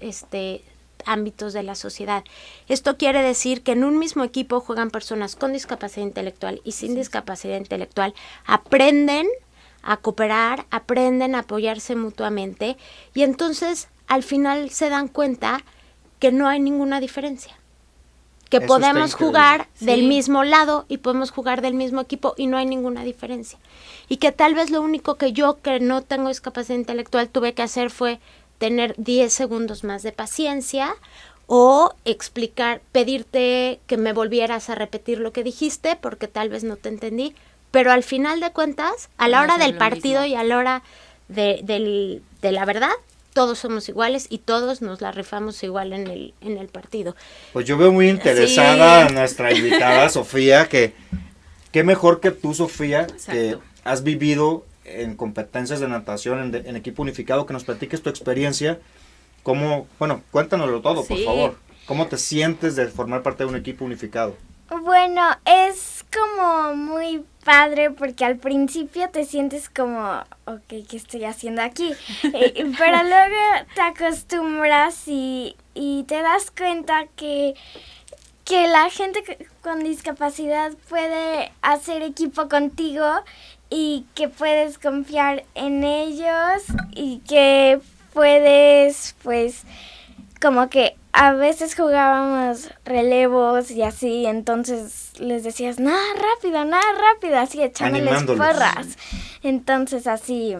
Speaker 6: ámbitos de la sociedad. Esto quiere decir que en un mismo equipo juegan personas con discapacidad intelectual y sin discapacidad intelectual, aprenden a cooperar, aprenden a apoyarse mutuamente y entonces al final se dan cuenta que no hay ninguna diferencia. Que
Speaker 2: Eso
Speaker 6: podemos
Speaker 2: está increíble.
Speaker 6: jugar del
Speaker 3: Sí.
Speaker 6: mismo lado y podemos jugar del mismo equipo y no hay ninguna diferencia. Y que tal vez lo único que yo, que no tengo discapacidad intelectual, tuve que hacer fue tener 10 segundos más de paciencia o explicar, pedirte que me volvieras a repetir lo que dijiste porque tal vez no te entendí. Pero al final de cuentas, a la
Speaker 3: No
Speaker 6: hora
Speaker 3: son
Speaker 6: del
Speaker 3: lo
Speaker 6: partido
Speaker 3: mismo.
Speaker 6: y a la hora de la verdad, todos somos iguales y todos nos la rifamos igual en el partido.
Speaker 2: Pues yo veo muy interesada a
Speaker 3: Sí.
Speaker 2: nuestra invitada Sofía, que qué mejor que tú, Sofía, que
Speaker 3: Exacto.
Speaker 2: has vivido en competencias de natación en equipo unificado, que nos platiques tu experiencia. Cuéntanoslo todo, por
Speaker 3: Sí.
Speaker 2: favor. ¿Cómo te sientes de formar parte de un equipo unificado?
Speaker 8: Bueno, es como muy padre porque al principio te sientes como, ok, ¿qué estoy haciendo aquí? Pero luego te acostumbras y te das cuenta que la gente con discapacidad puede hacer equipo contigo y que puedes confiar en ellos y que puedes, pues, como que a veces jugábamos relevos y así, entonces les decías, nada rápido, así echándoles
Speaker 2: Animándolos.
Speaker 8: porras. Entonces así,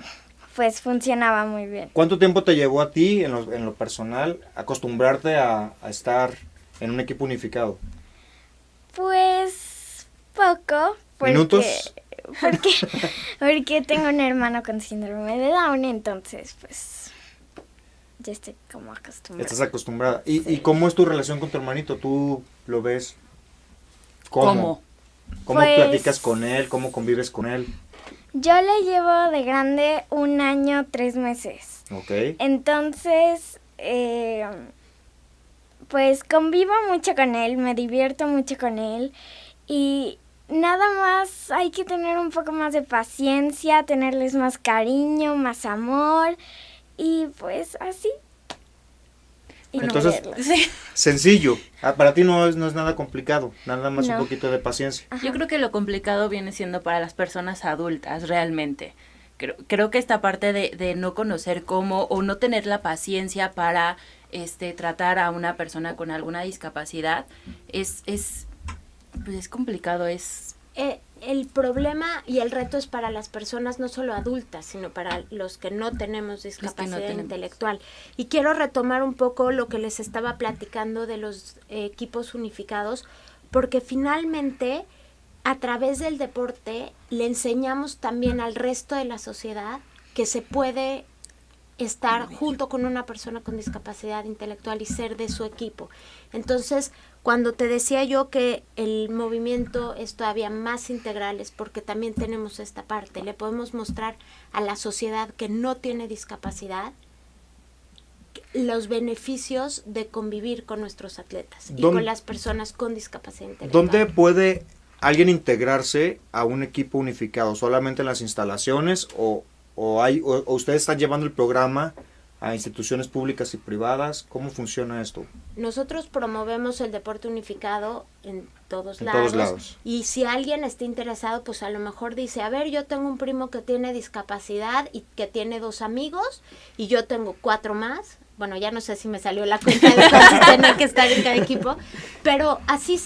Speaker 8: pues funcionaba muy bien.
Speaker 2: ¿Cuánto tiempo te llevó a ti, en lo personal, acostumbrarte a estar en un equipo unificado?
Speaker 8: Pues poco.
Speaker 2: ¿Minutos?
Speaker 8: Porque tengo un hermano con síndrome de Down, entonces pues ya estoy como acostumbrada.
Speaker 2: Estás acostumbrada. ¿Y cómo es tu relación con tu hermanito? ¿Tú lo ves?
Speaker 3: ¿Cómo?
Speaker 2: ¿Cómo
Speaker 8: Pues-
Speaker 2: platicas con él? ¿Cómo convives con él?
Speaker 8: Yo le llevo de grande 1 año, 3 meses.
Speaker 2: Ok.
Speaker 8: Entonces, pues convivo mucho con él, me divierto mucho con él y nada más hay que tener un poco más de paciencia, tenerles más cariño, más amor y pues así. Y
Speaker 2: Entonces,
Speaker 8: quererlos.
Speaker 3: Sí.
Speaker 2: Sencillo. Para ti no es nada complicado. Nada más un
Speaker 8: No.
Speaker 2: poquito de paciencia.
Speaker 3: Yo creo que lo complicado viene siendo para las personas adultas, realmente. Creo que esta parte de no conocer cómo o no tener la paciencia para tratar a una persona con alguna discapacidad es complicado,
Speaker 6: El problema y el reto es para las personas no solo adultas, sino para los que no tenemos discapacidad
Speaker 3: tenemos.
Speaker 6: intelectual. Y quiero retomar un poco lo que les estaba platicando de los equipos unificados, porque finalmente a través del deporte le enseñamos también al resto de la sociedad que se puede estar junto con una persona con discapacidad intelectual y ser de su equipo. Entonces, cuando te decía yo que el movimiento es todavía más integral es porque también tenemos esta parte. Le podemos mostrar a la sociedad que no tiene discapacidad los beneficios de convivir con nuestros atletas y
Speaker 2: ¿Dónde-
Speaker 6: con las personas con discapacidad intelectual.
Speaker 2: ¿Dónde puede alguien integrarse a un equipo unificado? ¿Solamente en las instalaciones o ustedes están llevando el programa a instituciones públicas y privadas? ¿Cómo funciona esto?
Speaker 6: Nosotros promovemos el deporte unificado en todos
Speaker 2: En
Speaker 6: lados.
Speaker 2: todos lados.
Speaker 6: Y si alguien está interesado, pues a lo mejor dice, a ver, yo tengo un primo que tiene discapacidad y que tiene 2 amigos y yo tengo 4 más. Bueno, ya no sé si me salió la cuenta de cuántos tienen que estar en cada equipo, pero así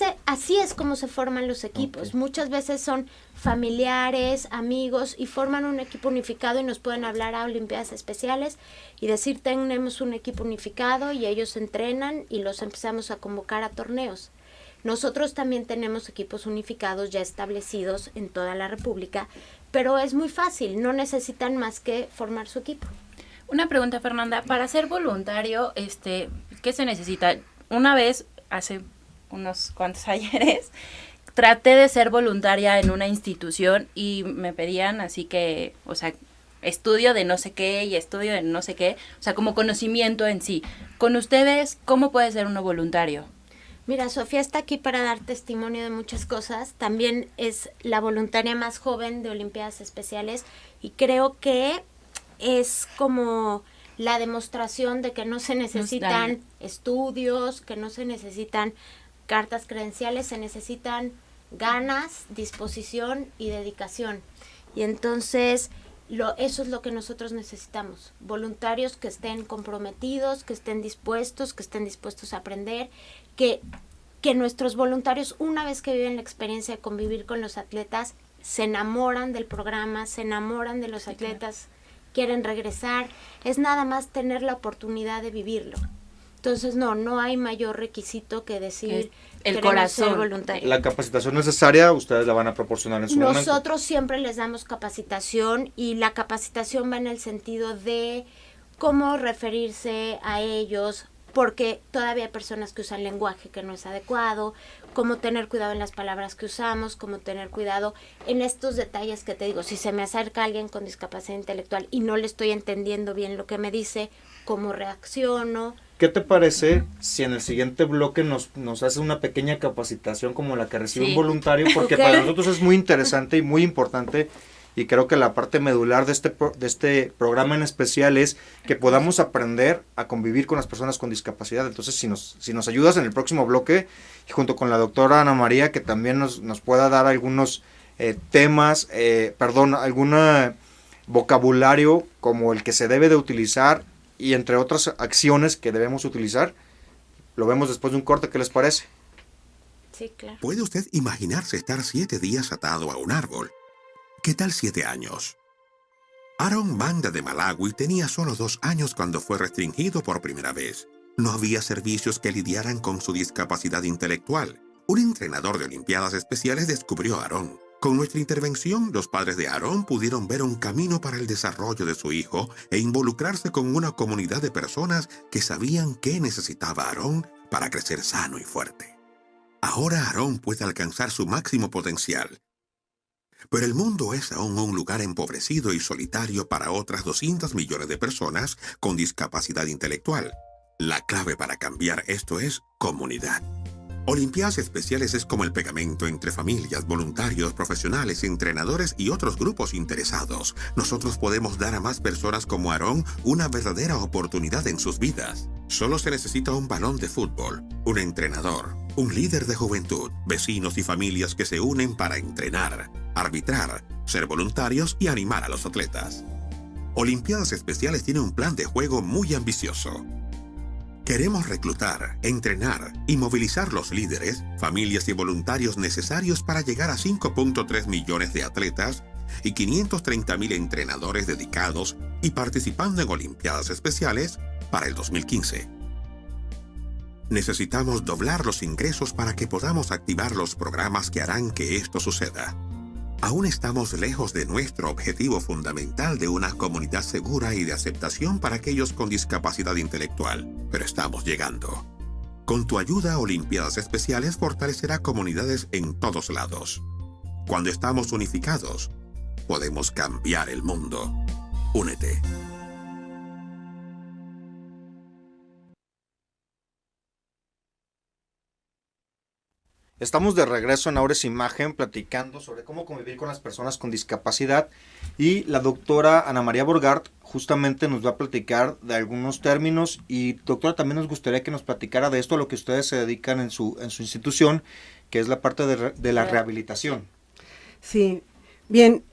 Speaker 6: es como se forman los equipos.
Speaker 2: Ok.
Speaker 6: Muchas veces son familiares, amigos y forman un equipo unificado y nos pueden hablar a Olimpiadas Especiales y decir tenemos un equipo unificado y ellos entrenan y los empezamos a convocar a torneos. Nosotros también tenemos equipos unificados ya establecidos en toda la República, pero es muy fácil, no necesitan más que formar su equipo.
Speaker 3: Una pregunta, Fernanda, para ser voluntario, ¿qué se necesita? Una vez, hace unos cuantos ayeres, traté de ser voluntaria en una institución y me pedían así que, o sea, estudio de no sé qué y estudio de no sé qué, o sea, como conocimiento en sí. Con ustedes, ¿cómo puede ser uno voluntario?
Speaker 6: Mira, Sofía está aquí para dar testimonio de muchas cosas. También es la voluntaria más joven de Olimpiadas Especiales y creo que es como la demostración de que no se necesitan estudios, que no se necesitan cartas credenciales, se necesitan ganas, disposición y dedicación. Y entonces eso es lo que nosotros necesitamos, voluntarios que estén comprometidos, que estén dispuestos a aprender, que nuestros voluntarios, una vez que viven la experiencia de convivir con los atletas, se enamoran del programa, se enamoran de los atletas, quieren regresar, es nada más tener la oportunidad de vivirlo. Entonces, no hay mayor requisito que decir
Speaker 3: el corazón,
Speaker 6: ser voluntario.
Speaker 2: La capacitación necesaria ustedes la van a proporcionar en su momento.
Speaker 6: Nosotros siempre les damos capacitación y la capacitación va en el sentido de cómo referirse a ellos, porque todavía hay personas que usan lenguaje que no es adecuado, cómo tener cuidado en las palabras que usamos, cómo tener cuidado en estos detalles que te digo. Si se me acerca alguien con discapacidad intelectual y no le estoy entendiendo bien lo que me dice, cómo reacciono.
Speaker 2: ¿Qué te parece si en el siguiente bloque nos hace una pequeña capacitación como la que recibe un voluntario? Porque para nosotros es muy interesante y muy importante, y creo que la parte medular de este programa en especial es que podamos aprender a convivir con las personas con discapacidad. Entonces, si nos ayudas en el próximo bloque, y junto con la doctora Ana María, que también nos pueda dar algunos temas, algún vocabulario como el que se debe de utilizar, y entre otras acciones que debemos utilizar. Lo vemos después de un corte, ¿qué les parece?
Speaker 6: Sí, claro.
Speaker 7: ¿Puede usted imaginarse estar 7 días atado a un árbol? ¿Qué tal 7 años? Aaron Banda de Malawi tenía solo 2 años cuando fue restringido por primera vez. No había servicios que lidiaran con su discapacidad intelectual. Un entrenador de Olimpiadas Especiales descubrió a Aaron. Con nuestra intervención, los padres de Aaron pudieron ver un camino para el desarrollo de su hijo e involucrarse con una comunidad de personas que sabían qué necesitaba Aaron para crecer sano y fuerte. Ahora Aaron puede alcanzar su máximo potencial. Pero el mundo es aún un lugar empobrecido y solitario para otras 200 millones de personas con discapacidad intelectual. La clave para cambiar esto es comunidad. Olimpiadas Especiales es como el pegamento entre familias, voluntarios, profesionales, entrenadores y otros grupos interesados. Nosotros podemos dar a más personas como Aarón una verdadera oportunidad en sus vidas. Solo se necesita un balón de fútbol, un entrenador, un líder de juventud, vecinos y familias que se unen para entrenar, arbitrar, ser voluntarios y animar a los atletas. Olimpiadas Especiales tiene un plan de juego muy ambicioso. Queremos reclutar, entrenar y movilizar los líderes, familias y voluntarios necesarios para llegar a 5.3 millones de atletas y 530,000 entrenadores dedicados y participando en Olimpiadas Especiales para el 2015. Necesitamos doblar los ingresos para que podamos activar los programas que harán que esto suceda. Aún estamos lejos de nuestro objetivo fundamental de una comunidad segura y de aceptación para aquellos con discapacidad intelectual, pero estamos llegando. Con tu ayuda, Olimpiadas Especiales fortalecerá comunidades en todos lados. Cuando estamos unificados, podemos cambiar el mundo. Únete.
Speaker 2: Estamos de regreso en Ahora es Imagen platicando sobre cómo convivir con las personas con discapacidad, y la doctora Ana María Borgart justamente nos va a platicar de algunos términos. Y doctora, también nos gustaría que nos platicara de esto a lo que ustedes se dedican en su institución, que es la parte de la rehabilitación.
Speaker 4: Sí, bien,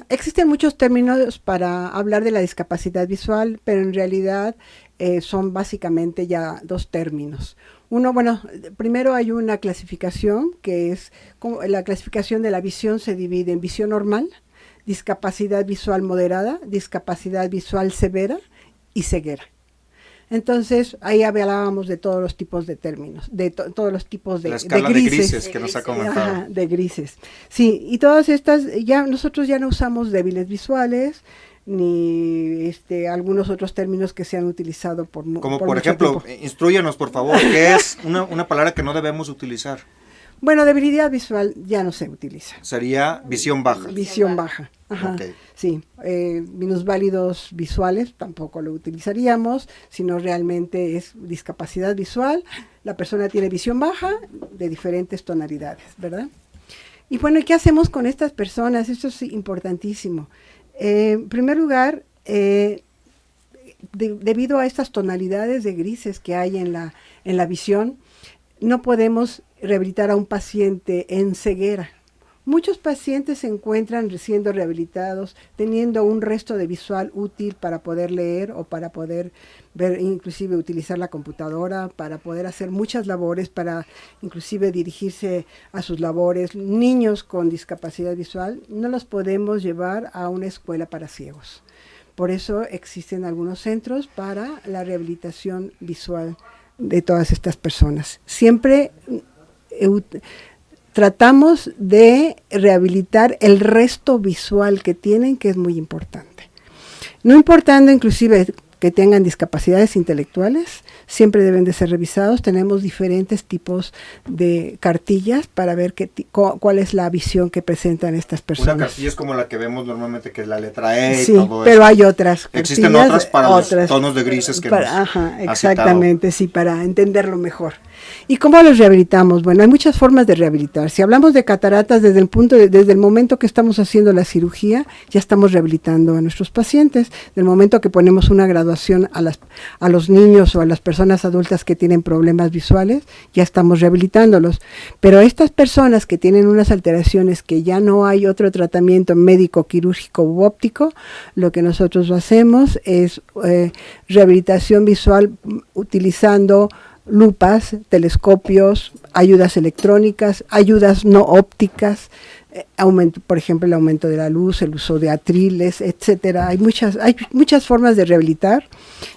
Speaker 4: existen muchos términos para hablar de la discapacidad visual, pero en realidad son básicamente ya 2 términos. Uno, bueno, primero hay una clasificación que es, como la clasificación de la visión se divide en visión normal, discapacidad visual moderada, discapacidad visual severa y ceguera. Entonces, ahí hablábamos de todos los tipos de términos, de todos los tipos de
Speaker 2: La escala
Speaker 4: grises.
Speaker 2: de grises que nos ha comentado.
Speaker 4: Ajá, de grises. Sí, y todas estas, nosotros ya no usamos débiles visuales, ni algunos otros términos que se han utilizado
Speaker 2: Como por
Speaker 4: mucho
Speaker 2: ejemplo,
Speaker 4: tiempo.
Speaker 2: instrúyanos por favor, ¿qué es una palabra que no debemos utilizar?
Speaker 4: Bueno, debilidad visual ya no se utiliza.
Speaker 2: Sería visión baja.
Speaker 4: Visión baja. Ajá.
Speaker 2: Ok.
Speaker 4: Sí, minusválidos visuales tampoco lo utilizaríamos, sino realmente es discapacidad visual. La persona tiene visión baja de diferentes tonalidades, ¿verdad? Y bueno, ¿qué hacemos con estas personas? Esto es importantísimo. En primer lugar, debido a estas tonalidades de grises que hay en la visión, no podemos rehabilitar a un paciente en ceguera. Muchos pacientes se encuentran siendo rehabilitados teniendo un resto de visual útil para poder leer o para poder ver, inclusive utilizar la computadora, para poder hacer muchas labores, para inclusive dirigirse a sus labores. Niños con discapacidad visual no los podemos llevar a una escuela para ciegos. Por eso existen algunos centros para la rehabilitación visual de todas estas personas. Siempre tratamos de rehabilitar el resto visual que tienen, que es muy importante. No importando inclusive que tengan discapacidades intelectuales, siempre deben de ser revisados. Tenemos diferentes tipos de cartillas para ver cuál es la visión que presentan estas personas.
Speaker 2: Una cartilla es como la que vemos normalmente, que es la letra E y
Speaker 4: Sí,
Speaker 2: todo
Speaker 4: pero
Speaker 2: eso.
Speaker 4: hay otras
Speaker 2: Existen
Speaker 4: cartillas,
Speaker 2: otras para los tonos de grises que nos
Speaker 4: Ajá,
Speaker 2: ha
Speaker 4: exactamente, sí, para entenderlo mejor. ¿Y cómo los rehabilitamos? Bueno, hay muchas formas de rehabilitar. Si hablamos de cataratas, desde el momento que estamos haciendo la cirugía, ya estamos rehabilitando a nuestros pacientes. Del momento que ponemos una graduación a los niños o a las personas adultas que tienen problemas visuales, ya estamos rehabilitándolos. Pero estas personas que tienen unas alteraciones que ya no hay otro tratamiento médico, quirúrgico u óptico, lo que nosotros hacemos es rehabilitación visual utilizando lupas, telescopios, ayudas electrónicas, ayudas no ópticas, por ejemplo el aumento de la luz, el uso de atriles, etcétera. Hay muchas formas de rehabilitar.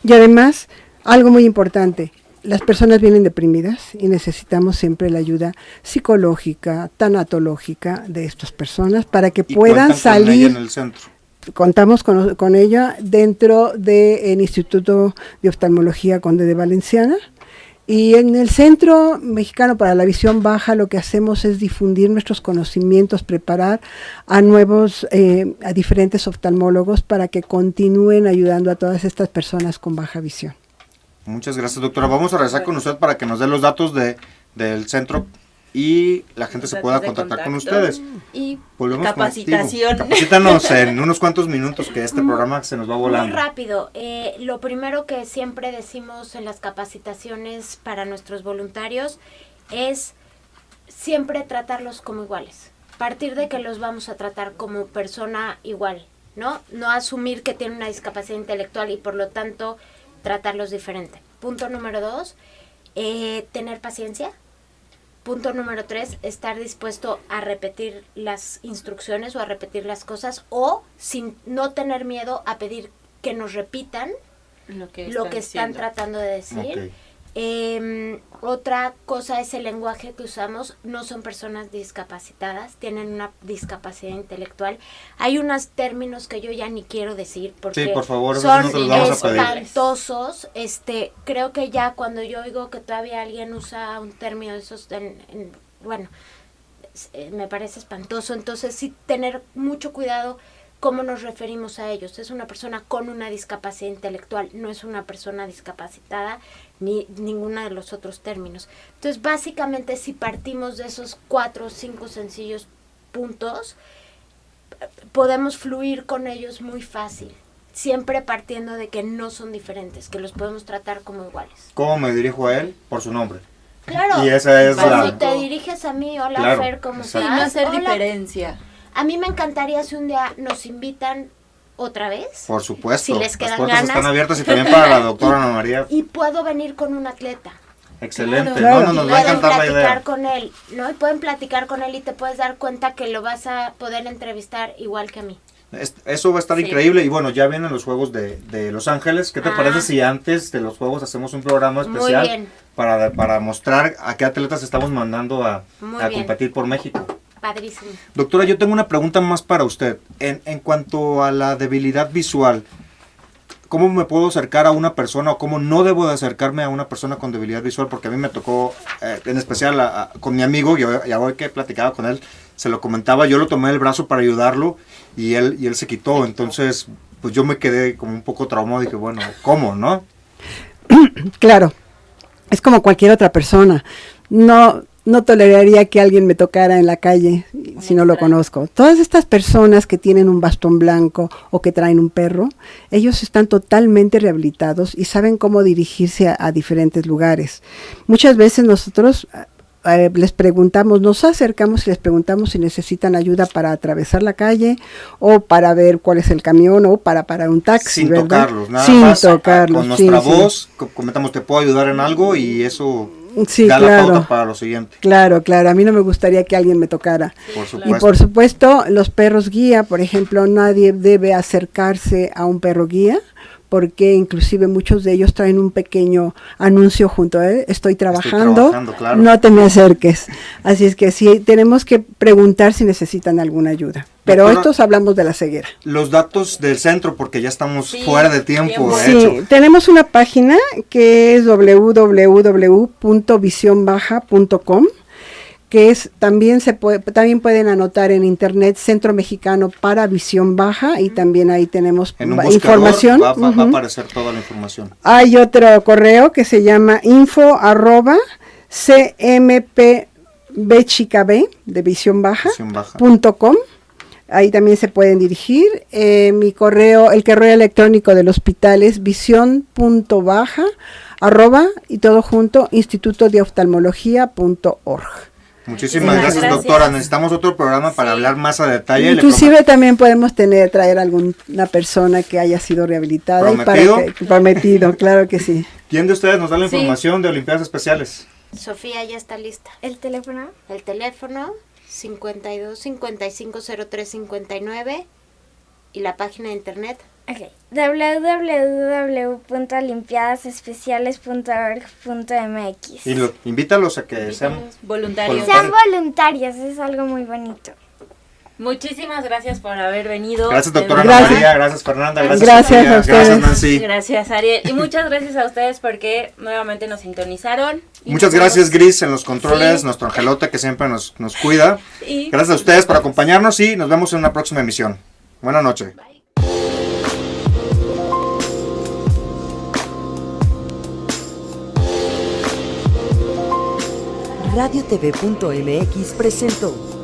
Speaker 4: Y además, algo muy importante, las personas vienen deprimidas y necesitamos siempre la ayuda psicológica, tanatológica de estas personas para que puedan salir.
Speaker 2: Con ella en el centro.
Speaker 4: Contamos con ella dentro del Instituto de Oftalmología Conde de Valenciana. Y en el Centro Mexicano para la Visión Baja lo que hacemos es difundir nuestros conocimientos, preparar a a diferentes oftalmólogos para que continúen ayudando a todas estas personas con baja visión.
Speaker 2: Muchas gracias, doctora. Vamos a regresar con usted para que nos dé los datos del centro y la gente se pueda contactar con ustedes.
Speaker 3: Y
Speaker 2: Volvemos
Speaker 3: capacitación.
Speaker 2: contigo. Capacítanos en unos cuantos minutos, que este programa se nos va volando.
Speaker 6: Muy rápido. Lo primero que siempre decimos en las capacitaciones para nuestros voluntarios es siempre tratarlos como iguales. Partir de que los vamos a tratar como persona igual, ¿no? No asumir que tienen una discapacidad intelectual y por lo tanto tratarlos diferente. Punto número 2, tener paciencia. Punto número 3, estar dispuesto a repetir las instrucciones o a repetir las cosas o sin no tener miedo a pedir que nos repitan lo que están tratando de decir.
Speaker 2: Okay.
Speaker 6: Otra cosa es el lenguaje que usamos. No son personas discapacitadas, tienen una discapacidad intelectual. Hay unos términos que yo ya ni quiero decir porque
Speaker 2: sí, por favor,
Speaker 6: son
Speaker 2: no te los vamos a pedir.
Speaker 6: espantosos. Creo que ya cuando yo oigo que todavía alguien usa un término de esos, me parece espantoso. Entonces sí, tener mucho cuidado cómo nos referimos a ellos. Es una persona con una discapacidad intelectual, no es una persona discapacitada, ni ninguna de los otros términos. Entonces, básicamente, si partimos de esos 4 o 5 sencillos puntos, podemos fluir con ellos muy fácil, siempre partiendo de que no son diferentes, que los podemos tratar como iguales.
Speaker 2: ¿Cómo me dirijo a él? Por su nombre.
Speaker 6: Claro,
Speaker 2: y esa es
Speaker 6: cuando te diriges a mí, hola,
Speaker 2: claro,
Speaker 6: Fer, ¿cómo
Speaker 3: Sí,
Speaker 6: estás?
Speaker 3: no hacer
Speaker 6: Hola.
Speaker 3: diferencia.
Speaker 6: A mí me encantaría si un día nos invitan otra vez.
Speaker 2: Por supuesto.
Speaker 6: Si les quedan
Speaker 2: las puertas
Speaker 6: ganas.
Speaker 2: están abiertas y también para la doctora Ana María.
Speaker 6: Y puedo venir con un atleta.
Speaker 2: Excelente.
Speaker 4: Claro.
Speaker 2: Nos
Speaker 6: Y
Speaker 2: va a
Speaker 6: pueden
Speaker 2: encantar la
Speaker 6: platicar
Speaker 2: idea.
Speaker 6: con él, ¿no? Y pueden platicar con él y te puedes dar cuenta que lo vas a poder entrevistar igual que a mí.
Speaker 2: Eso va a estar
Speaker 3: Sí.
Speaker 2: increíble. Y bueno, ya vienen los Juegos de Los Ángeles. ¿Qué te parece si antes de los Juegos hacemos un programa
Speaker 6: Muy
Speaker 2: especial
Speaker 6: bien.
Speaker 2: para mostrar a qué atletas estamos mandando a
Speaker 6: Muy bien.
Speaker 2: competir por México?
Speaker 6: Padrísimo.
Speaker 2: Doctora, yo tengo una pregunta más para usted. En cuanto a la debilidad visual, ¿cómo me puedo acercar a una persona o cómo no debo de acercarme a una persona con debilidad visual? Porque a mí me tocó, en especial con mi amigo, ya hoy que platicaba con él, se lo comentaba, yo lo tomé del brazo para ayudarlo y él se quitó. Entonces, pues yo me quedé como un poco traumado. Dije, bueno, ¿cómo, no?
Speaker 4: Claro, es como cualquier otra persona. No toleraría que alguien me tocara en la calle si no lo conozco. Todas estas personas que tienen un bastón blanco o que traen un perro, ellos están totalmente rehabilitados y saben cómo dirigirse a diferentes lugares. Muchas veces nosotros les preguntamos, nos acercamos y les preguntamos si necesitan ayuda para atravesar la calle o para ver cuál es el camión o para parar un taxi,
Speaker 2: Sin
Speaker 4: ¿verdad?
Speaker 2: tocarlos, nada
Speaker 4: Sin
Speaker 2: más.
Speaker 4: tocarlos,
Speaker 2: Con nuestra
Speaker 4: sí.
Speaker 2: voz, comentamos, ¿te puedo ayudar en algo? Y eso
Speaker 4: Sí,
Speaker 2: da la
Speaker 4: claro.
Speaker 2: pauta para lo siguiente.
Speaker 4: Claro, a mí no me gustaría que alguien me tocara.
Speaker 2: Por
Speaker 4: Y
Speaker 2: supuesto.
Speaker 4: por supuesto, los perros guía, por ejemplo, nadie debe acercarse a un perro guía, porque inclusive muchos de ellos traen un pequeño anuncio junto a él, estoy trabajando,
Speaker 2: claro.
Speaker 4: no te me acerques. Así es que sí, tenemos que preguntar si necesitan alguna ayuda. Pero
Speaker 2: Doctora,
Speaker 4: estos hablamos de la ceguera.
Speaker 2: Los datos del centro, porque ya estamos
Speaker 3: Sí,
Speaker 2: fuera de tiempo, de
Speaker 4: Sí,
Speaker 2: hecho.
Speaker 4: tenemos una página que es www.visionbaja.com, que es también también pueden anotar en internet Centro Mexicano para Visión Baja, y también ahí tenemos
Speaker 2: En un buscador
Speaker 4: información.
Speaker 2: va a
Speaker 4: Ujú.
Speaker 2: aparecer toda la información.
Speaker 4: Hay otro correo que se llama info@cmpbchicab de Visión Baja
Speaker 2: Visión Baja.
Speaker 4: .com. Ahí también se pueden dirigir. El correo electrónico del hospital es visión.baja y todo junto institutodeoftalmología.org.
Speaker 2: Muchísimas
Speaker 3: Sí,
Speaker 2: gracias,
Speaker 3: gracias.
Speaker 2: doctora. Necesitamos otro programa para hablar más a detalle.
Speaker 4: Inclusive también podemos traer alguna persona que haya sido rehabilitada.
Speaker 2: ¿Prometido?
Speaker 4: Prometido, claro que sí.
Speaker 2: ¿Quién de ustedes nos da la
Speaker 3: Sí.
Speaker 2: información de Olimpiadas Especiales?
Speaker 6: Sofía ya está lista.
Speaker 8: ¿El teléfono?
Speaker 6: El teléfono 52 55 03 59 y la página de internet.
Speaker 8: Ok, www.olimpiadasespeciales.org.mx.
Speaker 2: Y invítalos a que sean...
Speaker 3: Voluntarios.
Speaker 8: Sean voluntarios, es algo muy bonito.
Speaker 3: Muchísimas gracias por haber venido.
Speaker 2: Gracias, doctora
Speaker 3: De
Speaker 2: Ana
Speaker 3: verdad.
Speaker 2: María. Gracias, Fernanda. Gracias,
Speaker 4: Gracias
Speaker 2: Sofía,
Speaker 4: a ustedes.
Speaker 2: Gracias, Nancy.
Speaker 3: Gracias, Ariel. Y muchas gracias a ustedes porque nuevamente nos sintonizaron. Y
Speaker 2: Muchas
Speaker 3: nos
Speaker 2: gracias,
Speaker 3: vemos.
Speaker 2: Gris, en los controles,
Speaker 3: Sí.
Speaker 2: nuestro angelote que siempre nos cuida.
Speaker 3: Y
Speaker 2: Gracias a ustedes por acompañarnos y nos vemos en una próxima emisión. Buenas noches.
Speaker 9: RadioTV.mx presentó